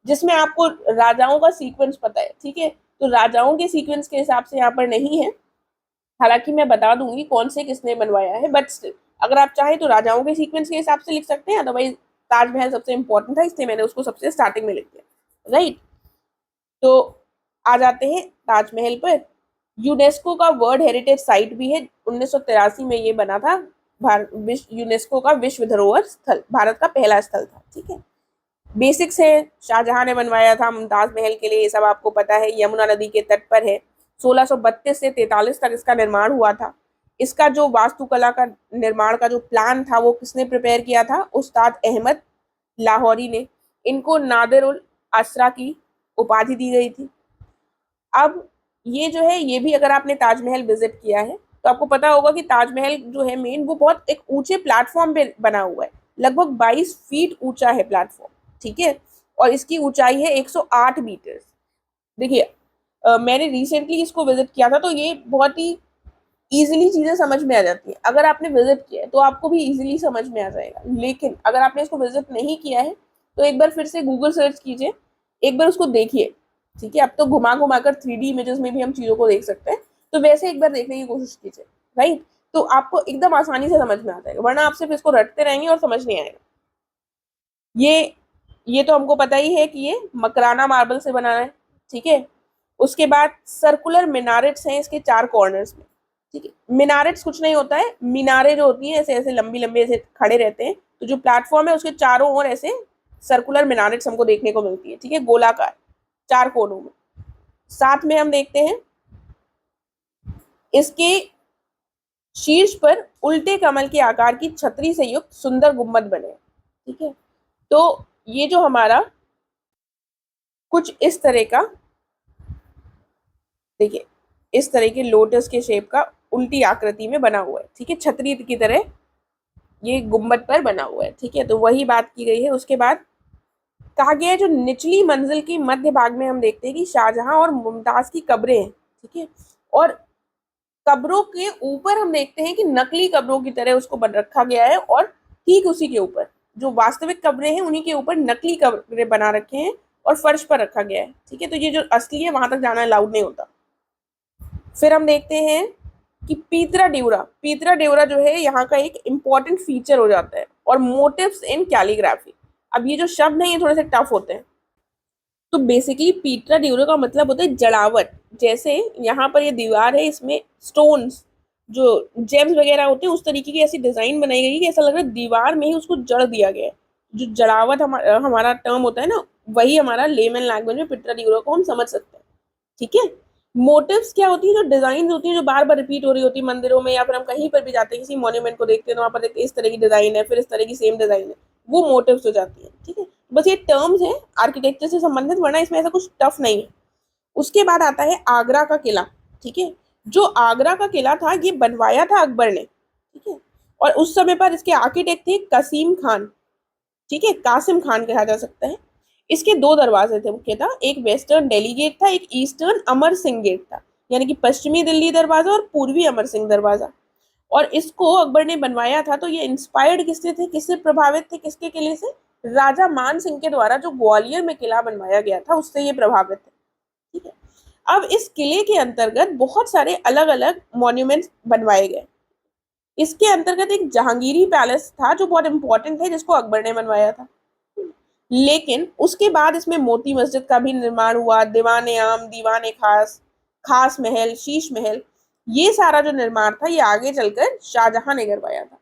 जिसमें आपको राजाओं का सीक्वेंस पता है, ठीक है। तो राजाओं के सीक्वेंस के हिसाब से यहाँ पर नहीं है, हालांकि मैं बता दूंगी कौन से किसने बनवाया है, बट स्टिल अगर आप चाहें तो राजाओं के सीक्वेंस के हिसाब से लिख सकते हैं, अदरवाइज ताजमहल सबसे इंपॉर्टेंट था इसलिए मैंने उसको सबसे स्टार्टिंग में लिख दिया, राइट। तो आ जाते हैं ताजमहल पर। यूनेस्को का वर्ल्ड हेरिटेज साइट भी है, 1983 में ये बना था। यूनेस्को का विश्व धरोहर स्थल, भारत का पहला स्थल था, ठीक है। बेसिक्स है, शाहजहां ने बनवाया था मुमताज महल के लिए, ये सब आपको पता है, यमुना नदी के तट पर है। 1632 से 43 तक इसका निर्माण हुआ था। इसका जो वास्तुकला का निर्माण का जो प्लान था वो किसने प्रिपेयर किया था? उस्ताद अहमद लाहौरी ने। इनको नादिर उल असरा की उपाधि दी गई थी। अब ये जो है, ये भी अगर आपने ताजमहल विजिट किया है तो आपको पता होगा कि ताजमहल जो है मेन, वो बहुत एक ऊंचे प्लेटफॉर्म पे बना हुआ है, लगभग 22 फीट ऊंचा है प्लेटफॉर्म, ठीक है। और इसकी ऊंचाई है 108 मीटर। देखिए मैंने रिसेंटली इसको विजिट किया था, तो ये बहुत ही इजीली चीजें समझ में आ जाती है। अगर आपने विजिट किया है तो आपको भी इजीली समझ में आ जाएगा, लेकिन अगर आपने इसको विजिट नहीं किया है तो एक बार फिर से गूगल सर्च कीजिए, एक बार उसको देखिए, ठीक है। अब तो घुमा घुमा कर 3D इमेजेस में भी हम चीजों को देख सकते हैं, तो वैसे एक बार देखने की कोशिश कीजिए, राइट। तो आपको एकदम आसानी से समझ में आ जाएगा, वरना आप सिर्फ इसको रटते रहेंगे और समझ नहीं आएगा। ये तो हमको पता ही है कि ये मकराना मार्बल से बना है, ठीक है। उसके बाद सर्कुलर मिनारेट्स हैं इसके 4 कॉर्नर्स में, ठीक है। मिनारेट्स कुछ नहीं होता है, मीनारे जो होती हैं ऐसे ऐसे लंबी लंबी ऐसे खड़े रहते हैं, तो जो प्लेटफॉर्म है उसके चारों ओर ऐसे सर्कुलर मिनारेट्स हमको देखने को मिलती है, ठीक है, गोलाकार 4 कोनों में। साथ में हम देखते हैं इसके शीर्ष पर उल्टे कमल के आकार की छतरी से युक्त सुंदर गुम्बद बने, ठीक है। तो ये जो हमारा कुछ इस तरह का, देखिए इस तरह के लोटस के शेप का उल्टी आकृति में बना हुआ है, ठीक है, छतरी की तरह ये गुम्बद पर बना हुआ है, ठीक है। तो वही बात की गई है। उसके बाद कहा गया है जो निचली मंजिल की मध्य भाग में हम देखते हैं कि शाहजहां और मुमताज की कब्रें हैं, ठीक है। और कब्रों के ऊपर हम देखते हैं कि नकली कब्रों की तरह उसको बन रखा गया है, और ठीक उसी के ऊपर जो वास्तविक कब्रें हैं उन्हीं के ऊपर नकली कब्रें बना रखे हैं और फर्श पर रखा गया है, ठीक है। तो ये जो असली है वहां तक जाना अलाउड नहीं होता। फिर हम देखते हैं कि पीतरा डेवरा जो है यहाँ का एक इम्पॉर्टेंट फीचर हो जाता है, और मोटिव्स इन कैलीग्राफी। अब ये जो शब्द है ये थोड़े से टफ होते हैं। तो बेसिकली पीतरा डेवरा का मतलब होता है जड़ावट। जैसे यहाँ पर ये दीवार है, इसमें स्टोन्स जो जेम्स वगैरह होते हैं उस तरीके की ऐसी डिजाइन बनाई गई कि ऐसा लग रहा है दीवार में ही उसको जड़ दिया गया है। जो जड़ावट हमारा टर्म होता है ना, वही हमारा लेमन लैंग्वेज में पीतरा डेवरा को हम समझ सकते हैं, ठीक है। मोटिव्स क्या होती है? जो डिजाइन होती है जो बार बार रिपीट हो रही होती है मंदिरों में, या फिर हम कहीं पर भी जाते हैं किसी मॉन्यूमेंट को देखते हैं तो वहां पर देखते हैं इस तरह की डिजाइन है, फिर इस तरह की सेम डिजाइन है, वो मोटिव्स हो जाती है, ठीक है। बस ये टर्म्स हैं आर्किटेक्चर से संबंधित, वरना इसमें ऐसा कुछ टफ नहीं है। उसके बाद आता है आगरा का किला, ठीक है। जो आगरा का किला था ये बनवाया था अकबर ने, ठीक है। और उस समय पर इसके आर्किटेक्ट थे कसीम खान, ठीक है, कासिम खान कहा जा सकता है। इसके 2 दरवाजे थे मुख्यतः, एक वेस्टर्न दिल्ली गेट था, एक ईस्टर्न अमर सिंह गेट था, यानी कि पश्चिमी दिल्ली दरवाजा और पूर्वी अमर सिंह दरवाजा। और इसको अकबर ने बनवाया था, तो ये इंस्पायर्ड किससे थे, किससे प्रभावित थे, किसके किले से? राजा मान सिंह के द्वारा जो ग्वालियर में किला बनवाया गया था उससे ये प्रभावित है। ठीक है, अब इस किले के अंतर्गत बहुत सारे अलग अलग मॉन्यूमेंट्स बनवाए गए। इसके अंतर्गत एक जहांगीरी पैलेस था जो बहुत इंपॉर्टेंट है, जिसको अकबर ने बनवाया था। लेकिन उसके बाद इसमें मोती मस्जिद का भी निर्माण हुआ, दीवाने आम, दीवाने खास, खास महल, शीश महल, ये सारा जो निर्माण था ये आगे चलकर शाहजहां ने करवाया था।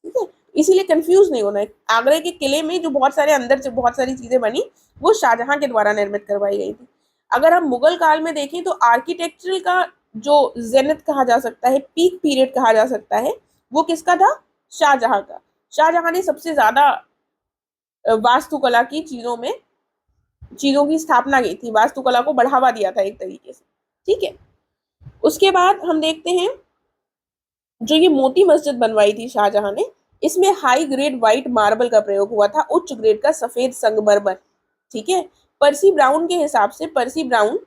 ठीक है, इसीलिए कंफ्यूज नहीं होना है। आगरा के किले में जो बहुत सारे अंदर से बहुत सारी चीजें बनी वो शाहजहां के द्वारा निर्मित करवाई गई थी। अगर हम मुगल काल में देखें तो आर्किटेक्चरल का जो जेनिथ कहा जा सकता है, पीक पीरियड कहा जा सकता है, वो किसका था? शाहजहां का। शाहजहां ने सबसे ज्यादा वास्तुकला की चीजों की स्थापना की थी, वास्तुकला को बढ़ावा दिया था एक तरीके से। ठीक है, उसके बाद हम देखते हैं जो ये मोती मस्जिद बनवाई थी शाहजहां ने, इसमें हाई ग्रेड व्हाइट मार्बल का प्रयोग हुआ था, उच्च ग्रेड का सफेद संगमरमर। ठीक है, पर्सी ब्राउन के हिसाब से, पर्सी ब्राउन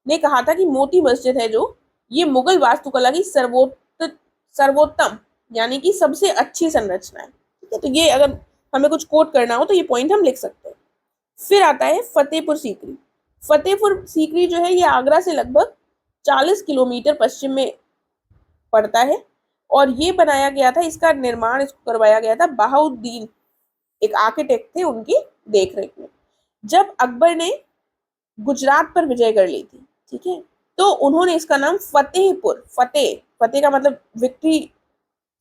ने कहा था कि मोती मस्जिद है जो, ये मुगल वास्तुकला की सर्वोत्तम यानी कि सबसे अच्छी संरचना है। ठीक है, तो ये अगर हमें कुछ कोट करना हो तो ये पॉइंट हम लिख सकते हैं। फिर आता है फतेहपुर सीकरी। फतेहपुर सीकरी जो है ये आगरा से लगभग 40 किलोमीटर पश्चिम में पड़ता है और ये बनाया गया था, इसका निर्माण इसको करवाया गया था बहाउद्दीन, एक आर्किटेक्ट थे, उनकी देखरेख में। जब अकबर ने गुजरात पर विजय कर ली थी, ठीक है, तो उन्होंने इसका नाम फतेहपुर, फतेह का मतलब विक्ट्री,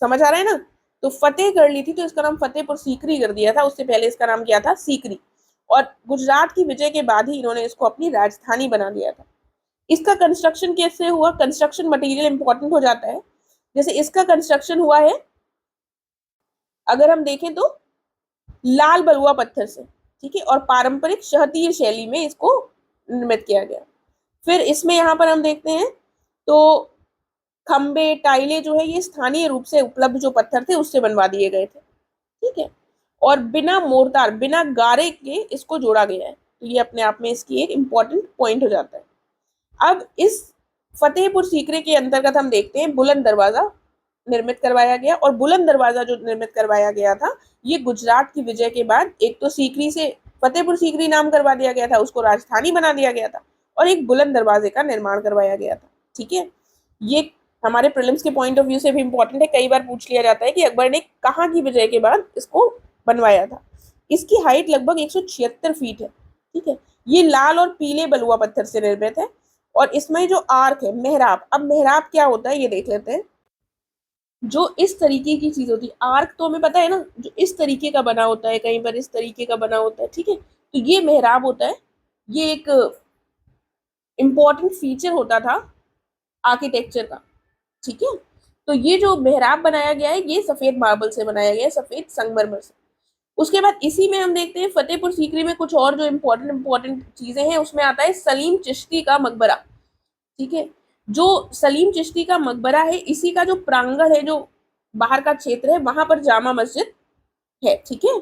समझ आ रहा है ना, तो फतेह कर ली थी तो इसका नाम फतेहपुर सीकरी कर दिया था। उससे पहले इसका नाम क्या था? सीकरी। और गुजरात की विजय के बाद ही इन्होंने इसको अपनी राजधानी बना दिया था। इसका कंस्ट्रक्शन कैसे हुआ? कंस्ट्रक्शन मटेरियल इंपॉर्टेंट हो जाता है। जैसे इसका कंस्ट्रक्शन हुआ है, अगर हम देखें तो लाल बलुआ पत्थर से, ठीक है, और पारंपरिक शहतीर शैली में इसको निर्मित किया गया। फिर इसमें यहाँ पर हम देखते हैं तो खंबे, टाइले जो है ये स्थानीय रूप से उपलब्ध जो पत्थर थे उससे बनवा दिए गए थे। ठीक है, और बिना मोर्टार, बिना गारे के इसको जोड़ा गया है, तो ये अपने आप में इसकी एक इंपॉर्टेंट पॉइंट हो जाता है। अब इस फतेहपुर सीकरी के अंतर्गत हम देखते हैं बुलंद दरवाजा निर्मित करवाया गया, और बुलंद दरवाजा जो निर्मित करवाया गया था ये गुजरात की विजय के बाद, एक तो सीकरी से फतेहपुर सीकरी नाम करवा दिया गया था, उसको राजधानी बना दिया गया था, और एक बुलंद दरवाजे का निर्माण करवाया गया था। ठीक है, ये हमारे प्रीलिम्स के पॉइंट ऑफ व्यू से भी इंपॉर्टेंट है। कई बार पूछ लिया जाता है कि अकबर ने कहाँ की विजय के बाद इसको बनवाया था। इसकी हाइट लगभग 176 फीट है। ठीक है, ये लाल और पीले बलुआ पत्थर से निर्मित है, और इसमें जो आर्क है, मेहराब, अब मेहराब क्या होता है ये देख लेते हैं। जो इस तरीके की चीज होती है, आर्क तो हमें पता है ना, जो इस तरीके का बना होता है, कहीं पर इस तरीके का बना होता है। ठीक है, तो ये मेहराब होता है, ये एक इंपॉर्टेंट फीचर होता था आर्किटेक्चर का। ठीक है, तो ये जो मेहराब बनाया गया है ये सफेद मार्बल से बनाया गया है, सफेद संगमरमर से। उसके बाद इसी में हम देखते हैं फतेहपुर सीकरी में कुछ और जो इम्पोर्टेंट चीजें हैं, उसमें आता है सलीम चिश्ती का मकबरा। ठीक है, जो सलीम चिश्ती का मकबरा है, इसी का जो प्रांगण है, जो बाहर का क्षेत्र है, वहां पर जामा मस्जिद है। ठीक है,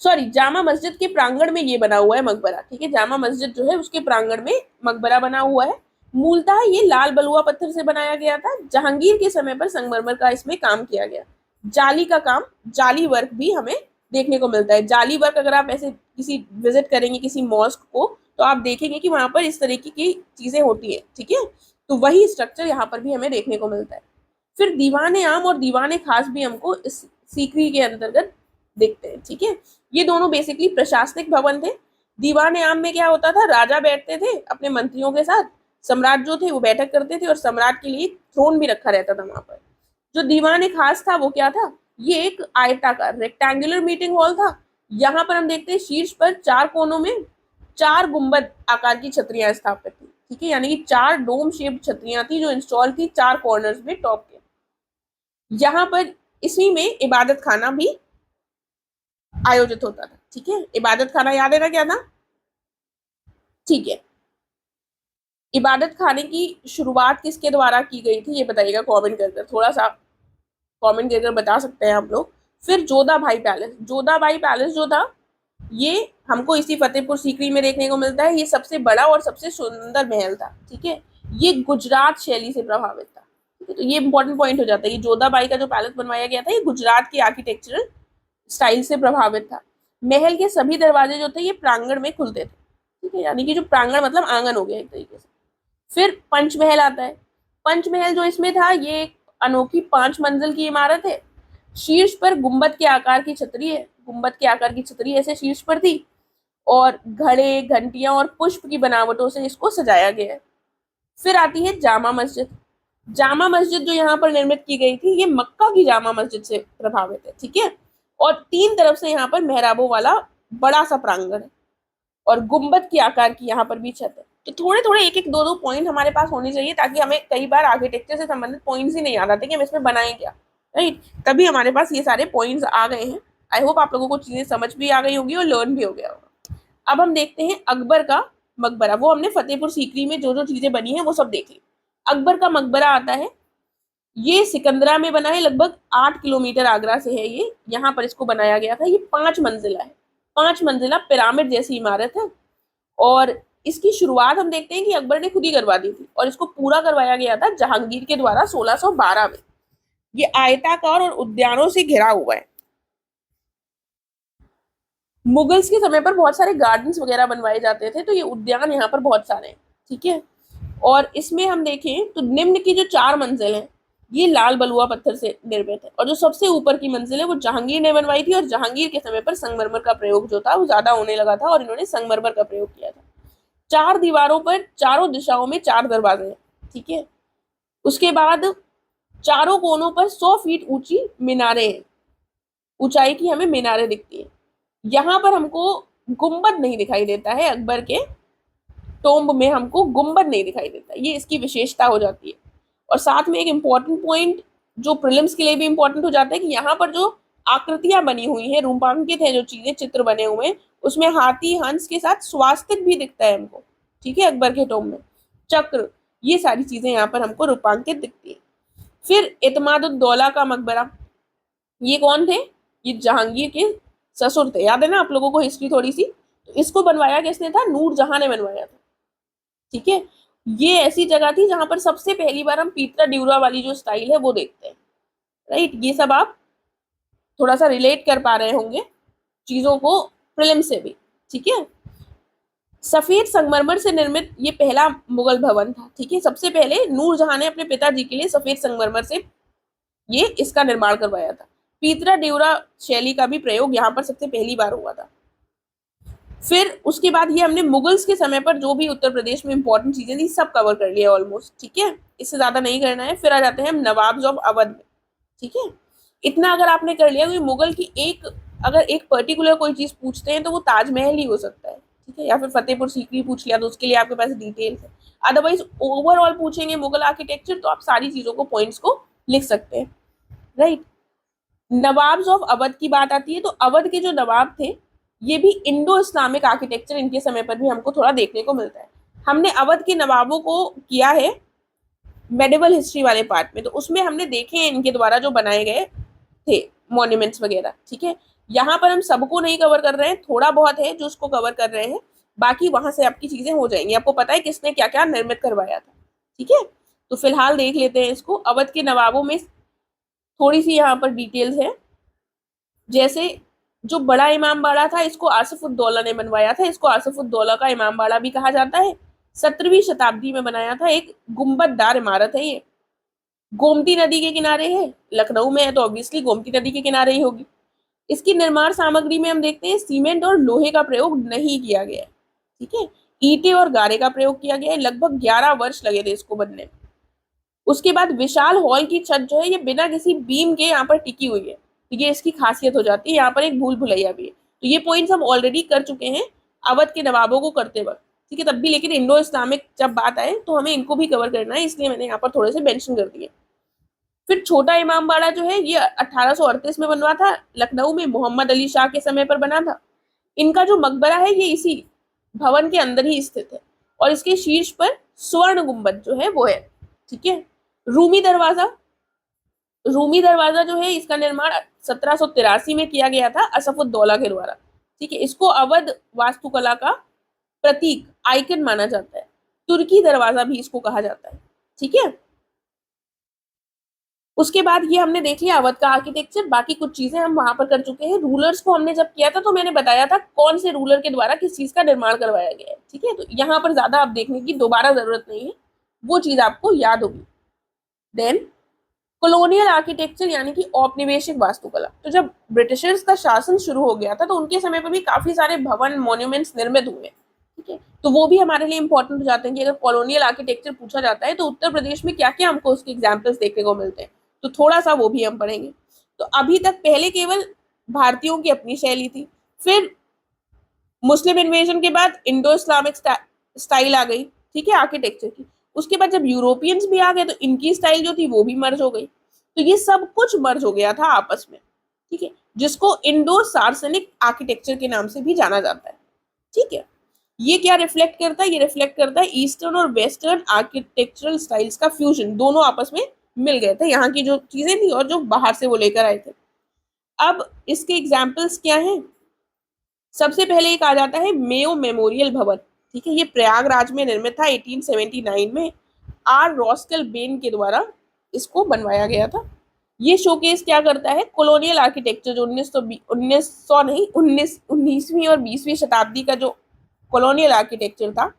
सॉरी, जामा मस्जिद के प्रांगण में ये बना हुआ है मकबरा। ठीक है, जामा मस्जिद जो है उसके प्रांगण में मकबरा बना हुआ है। मूलतः ये लाल बलुआ पत्थर से बनाया गया था। जहांगीर के समय पर संगमरमर का इसमें काम किया गया। जाली का काम, जाली वर्क भी हमें देखने को मिलता है। जाली वर्क अगर आप ऐसे किसी विजिट करेंगे किसी मॉस्क को, तो आप देखेंगे कि वहां पर इस तरीके की चीजें होती है। ठीक है, तो वही स्ट्रक्चर यहाँ पर भी हमें देखने को मिलता है। फिर दीवाने आम और दीवाने खास भी हमको इस सीकरी के अंतर्गत देखते हैं। ठीक है, ये दोनों बेसिकली प्रशासनिक भवन थे। दीवाने आम में क्या होता था, राजा बैठते थे अपने मंत्रियों के साथ, सम्राट जो थे वो बैठक करते थे, और सम्राट के लिए थ्रोन भी रखा रहता था वहां पर। जो दीवाने खास था वो क्या था, ये एक आयताकार रेक्टेंगुलर मीटिंग हॉल था। यहाँ पर हम देखते हैं शीर्ष पर 4 कोनों में 4 गुंबद आकार की छतरियां स्थापित थी। ठीक है, यानी कि 4 डोम शेप्ड छतरियां थी जो इंस्टॉल थी 4 कॉर्नर्स में टॉप के। यहाँ पर इसी में इबादत खाना भी आयोजित होता था। ठीक है, इबादत खाना याद है ना क्या था? ठीक है, इबादत खाने की शुरुआत किसके द्वारा की गई थी ये बताइएगा कमेंट कर, थोड़ा सा कमेंट कर बता सकते हैं आप लोग। फिर जोधा भाई पैलेस, जोधा भाई पैलेस जो था ये हमको इसी फतेहपुर सीकरी में देखने को मिलता है। ये सबसे बड़ा और सबसे सुंदर महल था। ठीक है, ये गुजरात शैली से प्रभावित था। है, तो ये इंपॉर्टेंट पॉइंट हो जाता है। ये जोधाबाई का जो पैलेस बनवाया गया था ये गुजरात की आर्किटेक्चरल स्टाइल से प्रभावित था। महल के सभी दरवाजे जो थे ये प्रांगण में खुलते थे, ठीक है, यानी कि जो प्रांगण मतलब आंगन हो गया एक तरीके से। फिर पंचमहल आता है। पंचमहल जो इसमें था ये एक अनोखी 5 मंजिल की इमारत है। शीर्ष पर गुंबद के आकार की छतरी है, गुंबद के आकार की छतरी ऐसे शीर्ष पर थी, और घड़े, घंटियां और पुष्प की बनावटों से इसको सजाया गया है। फिर आती है जामा मस्जिद। जामा मस्जिद जो यहाँ पर निर्मित की गई थी ये मक्का की जामा मस्जिद से प्रभावित है, ठीक है। और 3 तरफ से यहाँ पर मेहराबों वाला बड़ा सा प्रांगण है, और गुंबद की आकार की यहाँ पर भी छत है। तो थोड़े थोड़े एक एक दो दो पॉइंट हमारे पास होने चाहिए, ताकि हमें कई बार आर्किटेक्चर से संबंधित पॉइंट्स ही नहीं याद आते कि हम इसमें बनाएं क्या, राइट। तभी हमारे पास ये सारे पॉइंट्स आ गए हैं। आई होप आप लोगों को चीजें समझ भी आ गई होगी और लर्न भी हो गया होगा। अब हम देखते हैं अकबर का मकबरा। वो हमने फतेहपुर सीकरी में जो जो चीजें बनी है वो सब देख ली। अकबर का मकबरा आता है, ये सिकंदरा में बना है, लगभग 8 किलोमीटर आगरा से है ये। यहाँ पर इसको बनाया गया था। ये 5 मंजिला है, 5 मंजिला पिरामिड जैसी इमारत है। और इसकी शुरुआत हम देखते हैं कि अकबर ने खुद ही करवा दी थी, और इसको पूरा करवाया गया था जहांगीर के द्वारा 1612 में। ये आयताकार और उद्यानों से घिरा हुआ है। मुगल्स के समय पर बहुत सारे गार्डन्स वगैरह बनवाए जाते थे, तो ये उद्यान यहाँ पर बहुत सारे हैं, ठीक है। और इसमें हम देखें तो निम्न की जो 4 मंजिल हैं ये लाल बलुआ पत्थर से निर्मित है, और जो सबसे ऊपर की मंजिल है वो जहांगीर ने बनवाई थी, और जहांगीर के समय पर संगमरमर का प्रयोग जो था वो ज्यादा होने लगा था, और इन्होंने संगमरमर का प्रयोग किया था। 4 दीवारों पर चारों दिशाओं में 4 दरवाजे हैं, ठीक है। उसके बाद चारों कोनों पर 100 फीट ऊंची मीनारें हैं, ऊंचाई की हमें मीनारें दिखती है। यहाँ पर हमको गुंबद नहीं दिखाई देता है, अकबर के टोम्ब में हमको गुंबद नहीं दिखाई देता, ये इसकी विशेषता हो जाती है। और साथ में एक इम्पॉर्टेंट पॉइंट जो प्रीलिम्स के लिए भी इम्पोर्टेंट हो जाता है, कि यहाँ पर जो आकृतियां बनी हुई हैं, रूपांकित है जो चीजें, चित्र बने हुए हैं, उसमें हाथी, हंस के साथ स्वास्तिक भी दिखता है हमको, ठीक है, अकबर के टोम्ब में चक्र, ये सारी चीजें यहाँ पर हमको रूपांकित दिखती है। फिर इत्मादुद्दौला का मकबरा, ये कौन थे? ये जहांगीर के ससुर थे, याद है ना आप लोगों को हिस्ट्री थोड़ी सी। तो इसको बनवाया किसने था? नूरजहां ने बनवाया था, ठीक है। ये ऐसी जगह थी जहां पर सबसे पहली बार हम पीतरा ड्यूरा वाली जो स्टाइल है वो देखते हैं, राइट। ये सब आप थोड़ा सा रिलेट कर पा रहे होंगे चीजों को प्रीलिम से भी, ठीक है। सफेद संगमरमर से निर्मित ये पहला मुगल भवन था, ठीक है। सबसे पहले नूरजहां ने अपने पिताजी के लिए सफेद संगमरमर से ये इसका निर्माण करवाया था। पीतरा ड्यूरा शैली का भी प्रयोग यहाँ पर सबसे पहली बार हुआ था। फिर उसके बाद ये हमने मुगल्स के समय पर जो भी उत्तर प्रदेश में इंपॉर्टेंट चीजें थी सब कवर कर लिया ऑलमोस्ट, ठीक है। इससे ज्यादा नहीं करना है। फिर आ जाते हैं हम नवाब्स ऑफ अवध में, ठीक है। इतना अगर आपने कर लिया तो मुगल की अगर एक पर्टिकुलर कोई चीज पूछते हैं तो वो ताजमहल ही हो सकता है, ठीक है, या फिर फतेहपुर सीकरी पूछ लिया तो उसके लिए आपके पास डिटेल्स है। अदरवाइज ओवरऑल पूछेंगे मुगल आर्किटेक्चर तो आप सारी चीजों को, पॉइंट्स को लिख सकते हैं, राइट। नवाब्स ऑफ अवध की बात आती है तो अवध के जो नवाब थे ये भी इंडो इस्लामिक आर्किटेक्चर इनके समय पर भी हमको थोड़ा देखने को मिलता है। हमने अवध के नवाबों को किया है मेडिवल हिस्ट्री वाले पार्ट में, तो उसमें हमने देखे हैं इनके द्वारा जो बनाए गए थे मॉन्यूमेंट्स वगैरह, ठीक है। यहाँ पर हम सबको नहीं कवर कर रहे हैं, थोड़ा बहुत है जो उसको कवर कर रहे हैं, बाकी वहां से आपकी चीजें हो जाएंगी, आपको पता है किसने क्या क्या निर्मित करवाया था, ठीक है। तो फिलहाल देख लेते हैं इसको। अवध के नवाबों में थोड़ी सी यहाँ पर डिटेल्स है। जैसे जो बड़ा इमाम बाड़ा था इसको आसिफुद्दौला ने बनवाया था, इसको आसिफुद्दौला का इमाम बाड़ा भी कहा जाता है। 17वीं शताब्दी में बनाया था, एक गुंबददार इमारत है ये, गोमती नदी के किनारे है, लखनऊ में है तो ऑब्वियसली गोमती नदी के किनारे ही होगी। इसकी निर्माण सामग्री में हम देखते हैं सीमेंट और लोहे का प्रयोग नहीं किया गया है, ठीक है। ईंटें और गारे का प्रयोग किया गया है, लगभग 11 वर्ष लगे थे इसको बनने में। उसके बाद विशाल हॉल की छत जो है ये बिना किसी बीम के यहाँ पर टिकी हुई है, तो ये इसकी खासियत हो जाती है। यहाँ पर एक भूल भुलैया भी है, तो ये पॉइंट्स हम ऑलरेडी कर चुके हैं अवध के नवाबों को करते वक्त, ठीक है। तब भी लेकिन इंडो इस्लामिक जब बात आए तो हमें इनको भी कवर करना है, इसलिए मैंने यहाँ पर थोड़े से मेंशन कर दिए। फिर छोटा इमाम बाड़ा जो है ये 1838 में बनवा था, लखनऊ में मोहम्मद अली शाह के समय पर बना था। इनका जो मकबरा है ये इसी भवन के अंदर ही स्थित है, और इसके शीर्ष पर स्वर्ण गुंबद जो है वो है, ठीक है। रूमी दरवाजा, रूमी दरवाजा जो है इसका निर्माण 1783 में किया गया था असफुद्दौला के द्वारा, ठीक है। इसको अवध वास्तुकला का प्रतीक, आइकन माना जाता है। तुर्की दरवाजा भी इसको कहा जाता है, ठीक है। उसके बाद ये हमने देख लिया अवध का आर्किटेक्चर, बाकी कुछ चीजें हम वहां पर कर चुके हैं। रूलर्स को हमने जब किया था तो मैंने बताया था कौन से रूलर के द्वारा किस चीज का निर्माण करवाया गया है, ठीक है। तो यहाँ पर ज्यादा आप देखने की दोबारा जरूरत नहीं है, वो चीज आपको याद होगी। देन कॉलोनियल आर्किटेक्चर यानी कि औपनिवेशिक वास्तुकला। तो जब ब्रिटिशर्स का शासन शुरू हो गया था तो उनके समय पर भी काफी सारे भवन मॉन्यूमेंट्स निर्मित हुए, ठीक है। तो वो भी हमारे लिए इंपॉर्टेंट हो जाते हैं कि अगर कॉलोनियल आर्किटेक्चर पूछा जाता है तो उत्तर प्रदेश में क्या क्या हमको उसके एग्जाम्पल्स देखने को मिलते हैं, तो थोड़ा सा वो भी हम पढ़ेंगे। तो अभी तक पहले केवल भारतीयों की अपनी शैली थी, फिर मुस्लिम इन्वेजन के बाद इंडो इस्लामिक स्टाइल आ गई, ठीक है, आर्किटेक्चर की। उसके बाद जब यूरोपियंस भी आ गए तो इनकी स्टाइल जो थी वो भी मर्ज हो गई। तो ये सब कुछ मर्ज हो गया था आपस में, ठीक है, जिसको इंडो सार्सनिक आर्किटेक्चर के नाम से भी जाना जाता है, ठीक है। ये क्या रिफ्लेक्ट करता है, ये रिफ्लेक्ट करता है ईस्टर्न और वेस्टर्न आर्किटेक्चरल स्टाइल्स का फ्यूजन, दोनों आपस में मिल गए थे, यहाँ की जो चीजें थी और जो बाहर से वो लेकर आए थे। अब इसके एग्जाम्पल्स क्या हैं? सबसे पहले एक आ जाता है मेयो मेमोरियल भवन, ठीक है। ये प्रयागराज में निर्मित था 1879 में, आर रॉस्कल बेन के द्वारा इसको बनवाया गया था। ये शोकेस क्या करता है, कॉलोनियल आर्किटेक्चर जो 1900 नहीं 19वीं और 20वीं शताब्दी का जो कॉलोनियल आर्किटेक्चर था,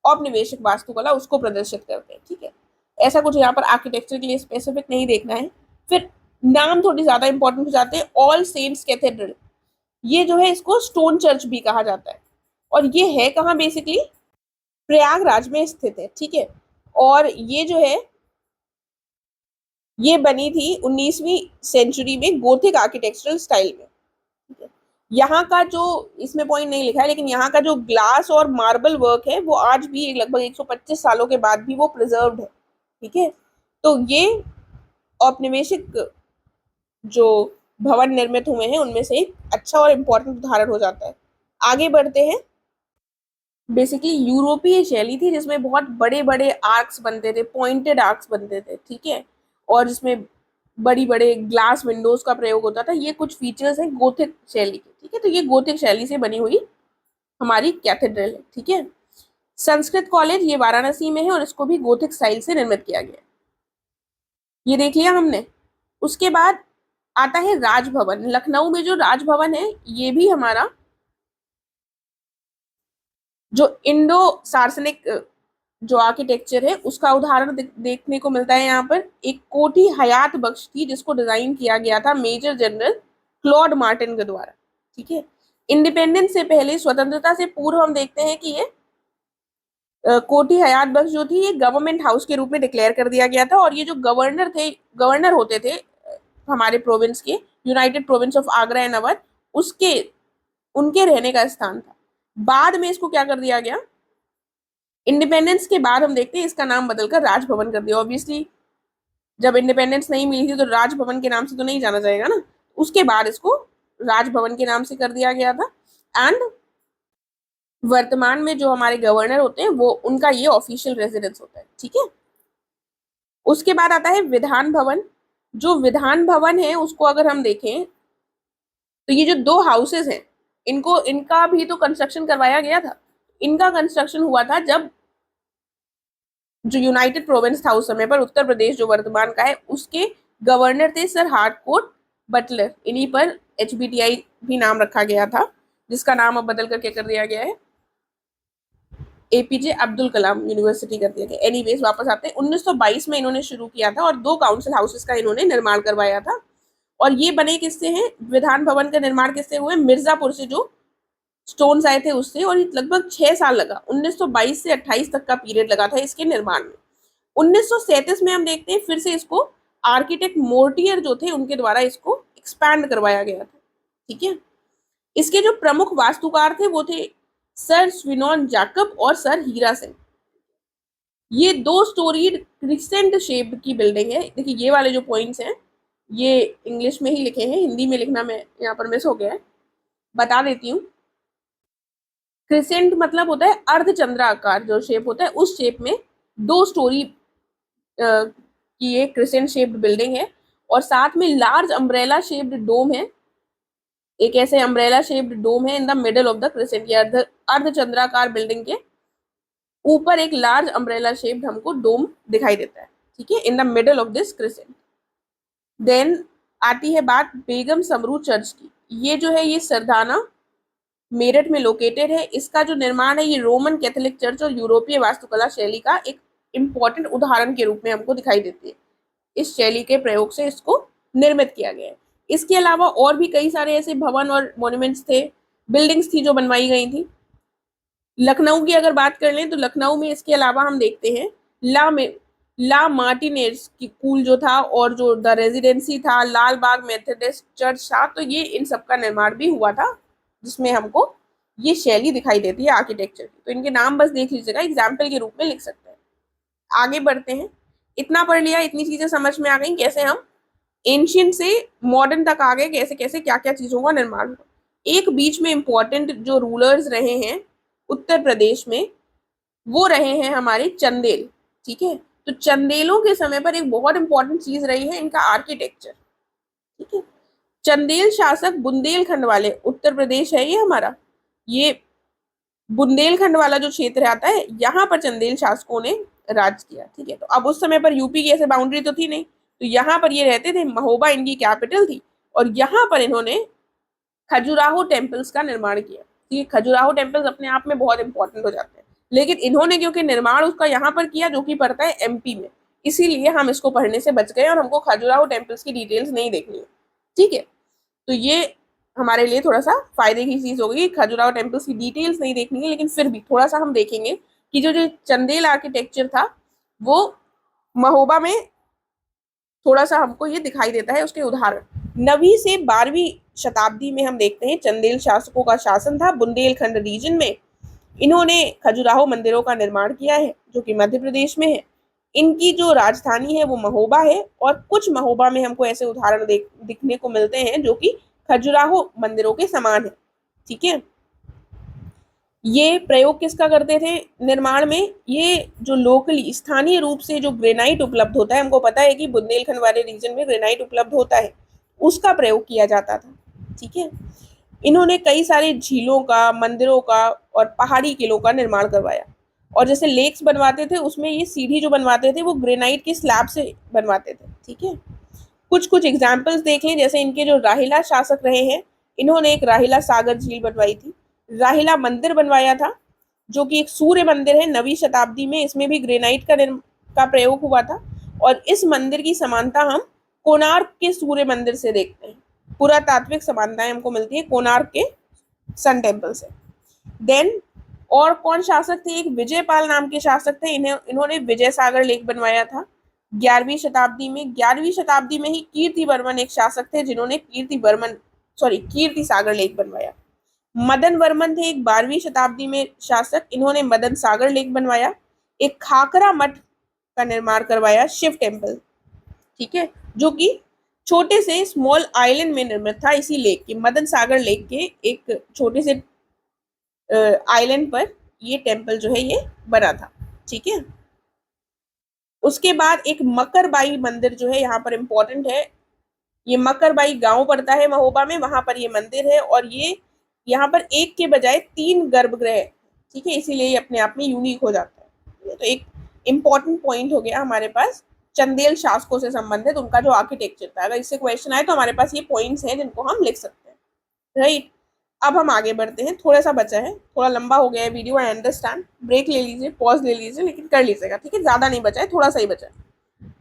औपनिवेशिक वास्तुकला, उसको प्रदर्शित करते हैं, ठीक है। ऐसा कुछ यहाँ पर आर्किटेक्चर के लिए स्पेसिफिक नहीं देखना है। फिर नाम थोड़ी ज्यादा इंपॉर्टेंट हो जाते हैं, ऑल सेंट्स कैथेड्रल, ये जो है इसको स्टोन चर्च भी कहा जाता है, और ये है कहाँ, बेसिकली प्रयागराज में स्थित है, ठीक है। और ये जो है ये बनी थी 19वीं सेंचुरी में गोथिक आर्किटेक्चरल स्टाइल में, ठीक है। यहाँ का जो इसमें पॉइंट नहीं लिखा है, लेकिन यहाँ का जो ग्लास और मार्बल वर्क है वो आज भी लगभग 125 सालों के बाद भी वो प्रिजर्व्ड है, ठीक है। तो ये औपनिवेशिक जो भवन निर्मित हुए हैं उनमें से एक अच्छा और इम्पोर्टेंट उदाहरण हो जाता है। आगे बढ़ते हैं। बेसिकली यूरोपीय शैली थी जिसमें बहुत बड़े बड़े आर्क्स बनते थे, पॉइंटेड आर्क्स बनते थे, ठीक है, और जिसमें बड़ी बड़े ग्लास विंडोज का प्रयोग होता था। ये कुछ फीचर्स हैं गोथिक शैली के, ठीक है। तो ये गोथिक शैली से बनी हुई हमारी कैथेड्रल है, ठीक है। संस्कृत कॉलेज ये वाराणसी में है और इसको भी गोथिक स्टाइल से निर्मित किया गया, ये देख लिया हमने। उसके बाद आता है राजभवन। लखनऊ में जो राजभवन है ये भी हमारा जो इंडो सार्सनिक जो आर्किटेक्चर है उसका उदाहरण देखने को मिलता है। यहाँ पर एक कोठी हयात बख्श थी जिसको डिजाइन किया गया था मेजर जनरल क्लॉड मार्टिन के द्वारा, ठीक है। इंडिपेंडेंस से पहले, स्वतंत्रता से पूर्व हम देखते हैं कि ये कोठी हयात बख्श जो थी ये गवर्नमेंट हाउस के रूप में डिक्लेयर कर दिया गया था, और ये जो गवर्नर होते थे हमारे प्रोविंस के, United province of Agra and Awadh, उसके उनके रहने का स्थान था। बाद में इसको क्या कर दिया गया, इंडिपेंडेंस के बाद हम देखते हैं इसका नाम बदलकर राजभवन कर दिया। ऑब्वियसली जब इंडिपेंडेंस नहीं मिली थी तो राजभवन के नाम से तो नहीं जाना जाएगा ना, उसके बाद इसको राजभवन के नाम से कर दिया गया था। एंड वर्तमान में जो हमारे गवर्नर होते हैं वो उनका ये ऑफिशियल रेजिडेंस होता है, ठीक है। उसके बाद आता है विधान भवन। जो विधान भवन है उसको अगर हम देखें तो ये जो दो हाउसेस हैं इनको इनका भी तो कंस्ट्रक्शन करवाया गया था। इनका कंस्ट्रक्शन हुआ था जब जो यूनाइटेड प्रोविंस था उस समय पर, उत्तर प्रदेश जो वर्तमान का है, उसके गवर्नर थे सर हार्टकोट बटलर। इन्हीं पर HBTI भी नाम रखा गया था, जिसका नाम अब बदल करके कर दिया गया है APJ अब्दुल कलाम यूनिवर्सिटी कर दिया गया। एनीवेज वापस आते हैं, 1922 में इन्होंने शुरू किया था और 2 काउंसिल हाउसेस का इन्होंने निर्माण करवाया था। और ये बने किससे हैं, विधान भवन का निर्माण किससे हुए, मिर्जापुर से जो स्टोन्स आए थे उससे, और लगभग 6 साल लगा, 1922 से 28 तक का पीरियड लगा था इसके निर्माण में। 1937 में हम देखते हैं फिर से इसको आर्किटेक्ट मोर्टियर जो थे उनके द्वारा इसको एक्सपैंड करवाया गया था, ठीक है। इसके जो प्रमुख वास्तुकार थे वो थे सर स्विनॉन जैकब और सर हीरा सिंह। ये 2 स्टोरीड क्रिसेंट शेप की बिल्डिंग है। देखिए ये वाले जो पॉइंट्स हैं ये इंग्लिश में ही लिखे हैं, हिंदी में लिखना मैं यहाँ पर मिस हो गया है, बता देती हूँ। क्रिसेंट मतलब होता है अर्धचंद्राकार जो शेप होता है, उस शेप में 2 स्टोरी की एक क्रिसेंट शेप्ड बिल्डिंग है, और साथ में लार्ज अम्ब्रेला शेप्ड डोम है। एक ऐसे अम्ब्रेला शेप्ड डोम है in the middle of the crescent, या अर्धचंद्राकार बिल्डिंग के ऊपर एक लार्ज अम्ब्रेला शेप्ड हमको डोम दिखाई देता है, ठीक है, in the middle of this crescent. Then आती है बात बेगम समरू चर्च की। ये जो है ये सरदाना मेरठ में लोकेटेड है। इसका जो निर्माण है ये रोमन कैथोलिक चर्च और यूरोपीय वास्तुकला शैली का एक इम्पॉर्टेंट उदाहरण के रूप में हमको दिखाई देती है। इस शैली के प्रयोग से इसको निर्मित किया गया है। इसके अलावा और भी कई सारे ऐसे भवन और मॉन्यूमेंट्स थे, बिल्डिंग्स थी जो बनवाई गई थी। लखनऊ की अगर बात कर लें तो लखनऊ में इसके अलावा हम देखते हैं ला मार्टिनेज की स्कूल जो था और जो द रेजिडेंसी था, लाल बाग मेथोडिस्ट चर्च था, तो ये इन सब का निर्माण भी हुआ था जिसमें हमको ये शैली दिखाई देती है आर्किटेक्चर की। तो इनके नाम बस देख लीजिएगा, एग्जाम्पल के रूप में लिख सकते हैं। आगे बढ़ते हैं। इतना पढ़ लिया, इतनी चीजें समझ में आ गई कैसे हम एंशियंट से मॉडर्न तक आ गए, कैसे कैसे क्या क्या चीजों का निर्माण हुआ। एक बीच में इंपॉर्टेंट जो रूलर्स रहे हैं उत्तर प्रदेश में वो रहे हैं हमारे चंदेल। ठीक है, तो चंदेलों के समय पर एक बहुत इंपॉर्टेंट चीज रही है इनका आर्किटेक्चर। ठीक है, चंदेल शासक बुंदेलखंड वाले, उत्तर प्रदेश है ये हमारा, ये बुंदेलखंड वाला जो क्षेत्र आता है यहाँ पर चंदेल शासकों ने राज किया। ठीक है, तो अब उस समय पर यूपी की ऐसे बाउंड्री तो थी नहीं, तो यहाँ पर ये रहते थे, महोबा इनकी कैपिटल थी और यहाँ पर इन्होंने खजुराहो टेम्पल्स का निर्माण किया। ठीक है, खजुराहो टेम्पल्स अपने आप में बहुत इंपॉर्टेंट हो जाते हैं, लेकिन इन्होंने क्योंकि निर्माण उसका यहाँ पर किया जो कि पड़ता है एमपी में, इसीलिए हम इसको पढ़ने से बच गए और हमको खजुराहो टेम्पल्स की डिटेल्स नहीं देखनी है। ठीक है, तो ये हमारे लिए थोड़ा सा फायदे की चीज होगी, खजुराहो टेम्पल्स की डिटेल्स नहीं देखनी है, लेकिन फिर भी थोड़ा सा हम देखेंगे कि जो जो चंदेल आर्किटेक्चर था वो महोबा में थोड़ा सा हमको ये दिखाई देता है। उसके उदाहरण 9वीं से 12वीं शताब्दी में हम देखते हैं चंदेल शासकों का शासन था बुंदेलखंड रीजन में। इन्होंने खजुराहो मंदिरों का निर्माण किया है जो कि मध्य प्रदेश में है। इनकी जो राजधानी है वो महोबा है और कुछ महोबा में हमको ऐसे उदाहरण दिखने को मिलते हैं जो कि खजुराहो मंदिरों के समान है। ठीक है, ये प्रयोग किसका करते थे निर्माण में, ये जो लोकली स्थानीय रूप से जो ग्रेनाइट उपलब्ध होता है, हमको पता है कि बुंदेलखंड वाले रीजन में ग्रेनाइट उपलब्ध होता है, उसका प्रयोग किया जाता था। ठीक है, इन्होंने कई सारे झीलों का, मंदिरों का और पहाड़ी किलों का निर्माण करवाया। और जैसे लेक्स बनवाते थे उसमें ये सीढ़ी जो बनवाते थे वो ग्रेनाइट के स्लैब से बनवाते थे। ठीक है, कुछ कुछ एग्जाम्पल्स देख लें, जैसे इनके जो राहिला शासक रहे हैं, इन्होंने एक राहिला सागर झील बनवाई थी, राहिला मंदिर बनवाया था जो कि एक सूर्य मंदिर है 9वीं शताब्दी में, इसमें भी ग्रेनाइट का प्रयोग हुआ था। और इस मंदिर की समानता हम कोणार्क के सूर्य मंदिर से देखते हैं, पुरातात्विक समानताएं हमको मिलती है कोणार्क के सन टेम्पल से। देन और कौन शासक थे, एक विजयपाल नाम के शासक थे, इन्होंने विजय सागर लेक बनवाया था 11वीं शताब्दी में। 11वीं शताब्दी में ही कीर्ति वर्मन एक शासक थे जिन्होंने कीर्ति सागर लेक बनवाया। मदन वर्मन थे एक 12वीं शताब्दी में शासक, इन्होंने मदन सागर लेक बनवाया। एक खाकरा मठ का निर्माण करवाया, शिव टेम्पल। ठीक है, जो कि छोटे से स्मॉल आइलैंड में निर्मित था इसी लेक के, मदन सागर लेक के एक छोटे से आइलैंड पर ये टेम्पल जो है ये बना था। ठीक है, उसके बाद एक मकरबाई मंदिर जो है यहाँ पर इंपॉर्टेंट है, ये मकरबाई गांव पड़ता है महोबा में, वहां पर ये मंदिर है और ये यहाँ पर एक के बजाय 3 गर्भगृह है। ठीक है, इसीलिए ये अपने आप में यूनिक हो जाता है। तो एक इंपॉर्टेंट पॉइंट हो गया हमारे पास चंदेल शासकों से संबंधित उनका जो आर्किटेक्चर था। अगर इससे क्वेश्चन आए तो हमारे पास ये पॉइंट्स हैं जिनको हम लिख सकते हैं। राइट, अब हम आगे बढ़ते हैं, थोड़ा सा बचा है, थोड़ा लंबा हो गया है वीडियो, आई अंडरस्टैंड, ब्रेक ले लीजिए, पॉज ले लीजिए, लेकिन कर लीजिएगा। ठीक है, ज्यादा नहीं बचा है, थोड़ा सा ही बचा है।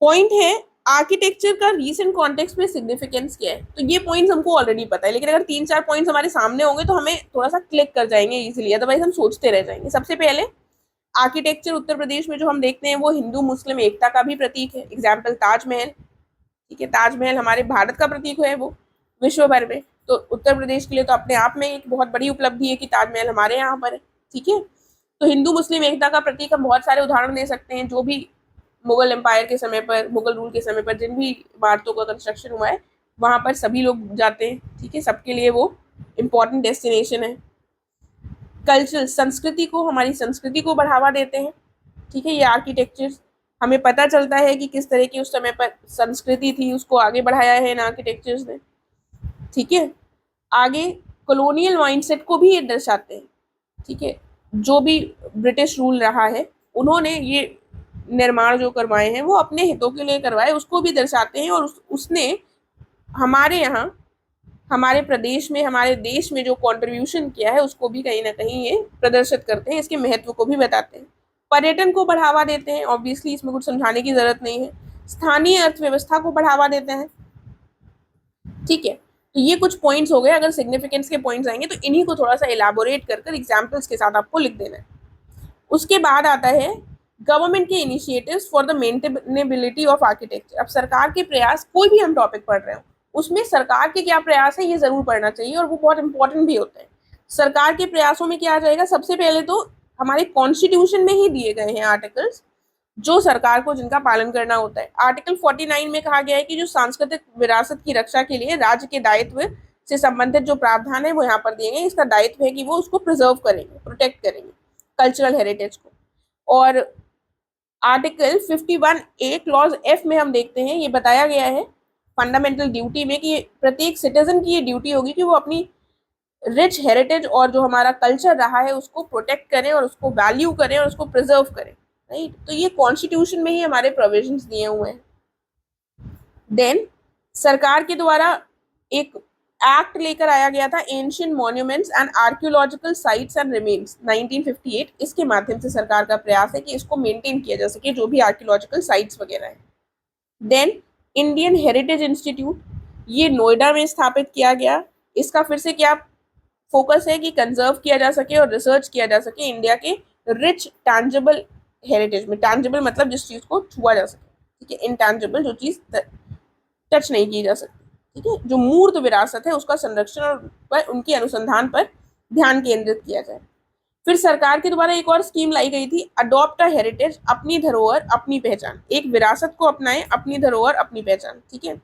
पॉइंट है आर्किटेक्चर का रीसेंट कॉन्टेक्स्ट में सिग्निफिकेंस क्या है। तो ये पॉइंट्स हमको ऑलरेडी पता है, लेकिन अगर 3-4 पॉइंट्स हमारे सामने होंगे तो हमें थोड़ा सा क्लिक कर जाएंगे इजीली, अदरवाइज हम सोचते रह जाएंगे। सबसे पहले आर्किटेक्चर उत्तर प्रदेश में जो हम देखते हैं वो हिंदू मुस्लिम एकता का भी प्रतीक है। एग्जाम्पल ताजमहल। ठीक है, ताजमहल हमारे भारत का प्रतीक है, वो विश्व भर में, तो उत्तर प्रदेश के लिए तो अपने आप में एक बहुत बड़ी उपलब्धि है कि ताजमहल हमारे यहाँ पर है। ठीक है, तो हिंदू मुस्लिम एकता का प्रतीक हम बहुत सारे उदाहरण दे सकते हैं, जो भी मुगल एम्पायर के समय पर, मुगल रूल के समय पर जिन भी इमारतों का कंस्ट्रक्शन हुआ है वहां पर सभी लोग जाते हैं। ठीक है, सबके लिए वो इम्पोर्टेंट डेस्टिनेशन है। कल्चरल संस्कृति को, हमारी संस्कृति को बढ़ावा देते हैं। ठीक है, ये आर्किटेक्चर हमें पता चलता है कि किस तरह की उस समय पर संस्कृति थी, उसको आगे बढ़ाया है इन आर्किटेक्चर्स ने। ठीक है, आगे कॉलोनियल माइंडसेट को भी ये दर्शाते हैं। ठीक है, जो भी ब्रिटिश रूल रहा है उन्होंने ये निर्माण जो करवाए हैं वो अपने हितों के लिए करवाए उसको भी दर्शाते हैं, और उसने हमारे यहाँ, हमारे प्रदेश में, हमारे देश में जो कंट्रीब्यूशन किया है उसको भी कहीं ना कहीं ये प्रदर्शित करते हैं, इसके महत्व को भी बताते हैं। पर्यटन को बढ़ावा देते हैं, ऑब्वियसली इसमें कुछ समझाने की जरूरत नहीं है। स्थानीय अर्थव्यवस्था को बढ़ावा देते हैं। ठीक है, तो ये कुछ पॉइंट्स हो गए। अगर सिग्निफिकेंस के पॉइंट्स आएंगे तो इन्हीं को थोड़ा सा इलाबोरेट कर एग्जाम्पल्स के साथ आपको लिख देना है। उसके बाद आता है गवर्नमेंट के initiatives for the maintainability of architecture. अब सरकार के प्रयास, कोई भी हम टॉपिक पढ़ रहे हो उसमें सरकार के क्या प्रयास है ये जरूर पढ़ना चाहिए, और वो बहुत इंपॉर्टेंट भी होते हैं। सरकार के प्रयासों में क्या आ जाएगा, सबसे पहले तो हमारे कॉन्स्टिट्यूशन में ही दिए गए हैं आर्टिकल्स जो सरकार को जिनका पालन करना होता है। आर्टिकल 49 में कहा गया है कि जो सांस्कृतिक विरासत की रक्षा के लिए राज्य के दायित्व से संबंधित जो प्रावधान है वो यहाँ पर दिए गए। इसका दायित्व है कि वो उसको प्रिजर्व करेंगे, प्रोटेक्ट करेंगे कल्चरल हेरिटेज को। और आर्टिकल 51A क्लॉज F में हम देखते हैं, ये बताया गया है फंडामेंटल ड्यूटी में कि प्रत्येक सिटीजन की ये ड्यूटी होगी कि वो अपनी रिच हेरिटेज और जो हमारा कल्चर रहा है उसको प्रोटेक्ट करें और उसको वैल्यू करें और उसको प्रिजर्व करें। राइट, तो ये कॉन्स्टिट्यूशन में ही हमारे प्रोविजंस दिए हुए हैं। देन सरकार के द्वारा एक एक्ट लेकर आया गया था, ancient monuments and archaeological sites and remains 1958। इसके माध्यम से सरकार का प्रयास है कि इसको मेंटेन किया जा सके जो भी आर्कियोलॉजिकल साइट्स वगैरह है। देन इंडियन हेरिटेज इंस्टीट्यूट, ये नोएडा में स्थापित किया गया। इसका फिर से क्या फोकस है कि कंजर्व किया जा सके और रिसर्च किया जा सके इंडिया के रिच टैंजिबल हेरिटेज में। टैंजिबल मतलब जिस चीज को छुआ जा सके, ठीक है। इनटैंजिबल जो चीज टच नहीं की जा सकती, ठीक है। जो मूर्त विरासत है उसका संरक्षण और पर उनके अनुसंधान पर ध्यान केंद्रित किया जाए। फिर सरकार के द्वारा एक और स्कीम लाई गई थी, अडॉप्ट अ हेरिटेज, अपनी धरोहर अपनी पहचान। एक विरासत को अपनाएं, अपनी धरोहर अपनी पहचान, ठीक है।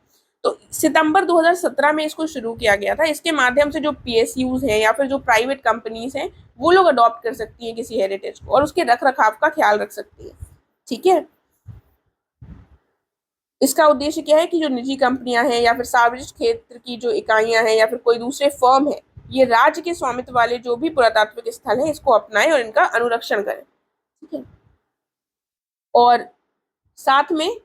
तो सितंबर 2017 में इसको शुरू किया गया था। इसके माध्यम से जो PSUs हैं या फिर जो प्राइवेट कंपनीज हैं वो लोग अडॉप्ट कर सकती हैं किसी हेरिटेज को और उसके रख रखाव का ख्याल रख सकती है, ठीक है। इसका उद्देश्य क्या है कि जो निजी कंपनियां हैं या फिर सार्वजनिक क्षेत्र की जो इकाइयां हैं या फिर कोई दूसरे फर्म है, ये राज्य के स्वामित्व वाले जो भी पुरातात्विक स्थल है इसको अपनाएं और इनका अनुरक्षण करें, ठीक है। और साथ में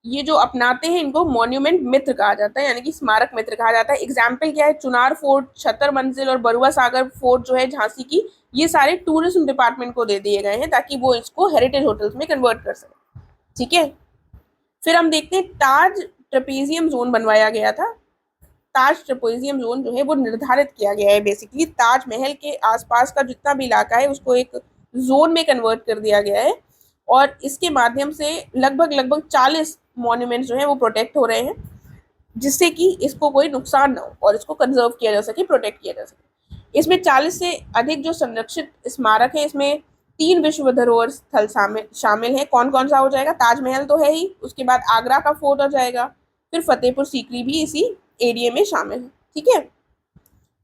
ये जो अपनाते हैं इनको मॉन्यूमेंट मित्र कहा जाता है, यानी कि स्मारक मित्र कहा जाता है। एग्जाम्पल क्या है, चुनार फोर्ट, छतर मंजिल और बरुआ सागर फोर्ट जो है झांसी की, ये सारे टूरिज्म डिपार्टमेंट को दे दिए गए हैं ताकि वो इसको हेरिटेज होटल्स में कन्वर्ट कर सके, ठीक है। फिर हम देखते हैं ताज ट्रेपेजियम जोन बनवाया गया था। ताज ट्रेपेजियम जोन जो है वो निर्धारित किया गया है, बेसिकली ताजमहल के आसपास का जितना भी इलाका है उसको एक जोन में कन्वर्ट कर दिया गया है और इसके माध्यम से लगभग 40 मॉन्यूमेंट्स जो है वो प्रोटेक्ट हो रहे हैं जिससे कि इसको कोई नुकसान ना हो और इसको कंजर्व किया जा सके, प्रोटेक्ट किया जा सके। इसमें 40 से अधिक जो संरक्षित स्मारक है, इसमें 3 विश्व धरोहर स्थल शामिल है। कौन कौन सा हो जाएगा, ताजमहल तो है ही, उसके बाद आगरा का फोर्ट हो जाएगा, फिर फतेहपुर सीकरी भी इसी एरिया में शामिल है, ठीक है।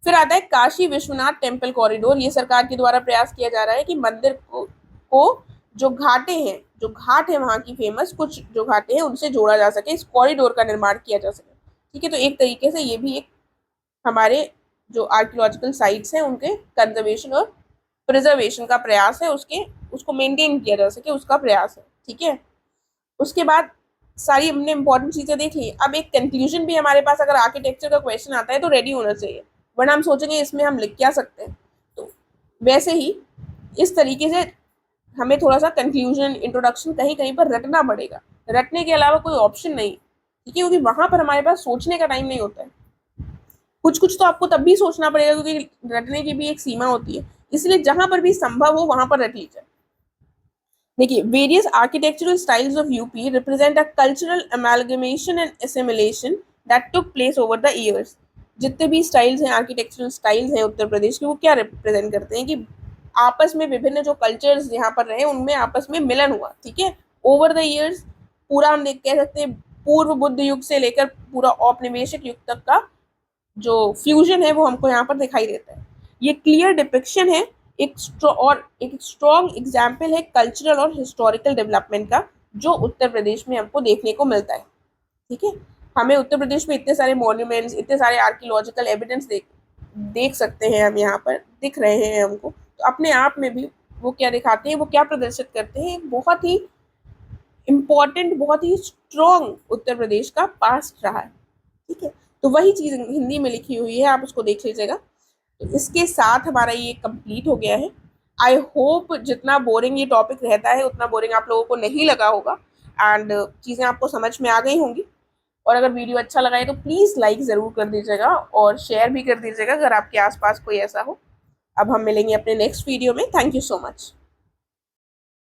फिर आता है काशी विश्वनाथ टेम्पल कॉरिडोर। ये सरकार के द्वारा प्रयास किया जा रहा है कि मंदिर को जो घाटे हैं, जो घाट है वहाँ की फेमस कुछ जो घाटे हैं उनसे जोड़ा जा सके, इस कॉरिडोर का निर्माण किया जा सके, ठीक है। तो एक तरीके से ये भी एक हमारे जो आर्कियोलॉजिकल साइट्स हैं उनके कंजर्वेशन और प्रिजर्वेशन का प्रयास है, उसको मेंटेन किया जा सके उसका प्रयास है, ठीक है। उसके बाद सारी हमने इंपॉर्टेंट चीजें देख ली। अब एक कंक्लूजन भी हमारे पास अगर आर्किटेक्चर का क्वेश्चन आता है तो रेडी होना चाहिए, वरना हम सोचेंगे इसमें हम लिख क्या सकते हैं। तो वैसे ही इस तरीके से हमें थोड़ा सा कंक्लूजन, इंट्रोडक्शन कहीं कहीं पर रटना पड़ेगा, रटने के अलावा कोई ऑप्शन नहीं, ठीक है, क्योंकि वहां पर हमारे पास सोचने का टाइम नहीं होता है। कुछ तो आपको तब भी सोचना पड़ेगा क्योंकि रटने की भी एक सीमा होती है, इसलिए जहां पर भी संभव हो वहां पर रट लीजिए। देखिए, various architectural styles of UP represent a cultural amalgamation and assimilation that took place over the years. जितने भी स्टाइल्स हैं, आर्किटेक्चरल स्टाइल्स हैं उत्तर प्रदेश के, वो क्या रिप्रेजेंट करते हैं कि आपस में विभिन्न जो कल्चर्स यहाँ पर रहे उनमें आपस में मिलन हुआ, ठीक है, ओवर द ईयर्स। पूरा हम कह सकते हैं पूर्व बुद्ध युग से लेकर पूरा औपनिवेशिक युग तक का जो फ्यूजन है वो हमको यहाँ पर दिखाई देता है। ये क्लियर डिपिक्शन है, एक स्ट्रॉन्ग एग्जाम्पल है कल्चरल और हिस्टोरिकल डेवलपमेंट का जो उत्तर प्रदेश में हमको देखने को मिलता है, ठीक है। हमें उत्तर प्रदेश में इतने सारे मॉन्यूमेंट्स, इतने सारे आर्कियोलॉजिकल एविडेंस देख सकते हैं, हम यहाँ पर दिख रहे हैं हमको, तो अपने आप में भी वो क्या दिखाते हैं, वो क्या प्रदर्शित करते हैं, बहुत ही इम्पॉर्टेंट, बहुत ही स्ट्रॉन्ग उत्तर प्रदेश का पास्ट रहा है। ठीक है, तो वही चीज़ हिंदी में लिखी हुई है, आप उसको देख लीजिएगा। तो इसके साथ हमारा ये कंप्लीट हो गया है। आई होप जितना बोरिंग ये टॉपिक रहता है उतना बोरिंग आप लोगों को नहीं लगा होगा, एंड चीज़ें आपको समझ में आ गई होंगी। और अगर वीडियो अच्छा लगा है तो प्लीज़ लाइक ज़रूर कर दीजिएगा और शेयर भी कर दीजिएगा अगर आपके आसपास कोई ऐसा हो। अब हम मिलेंगे अपने नेक्स्ट वीडियो में। Thank you so much.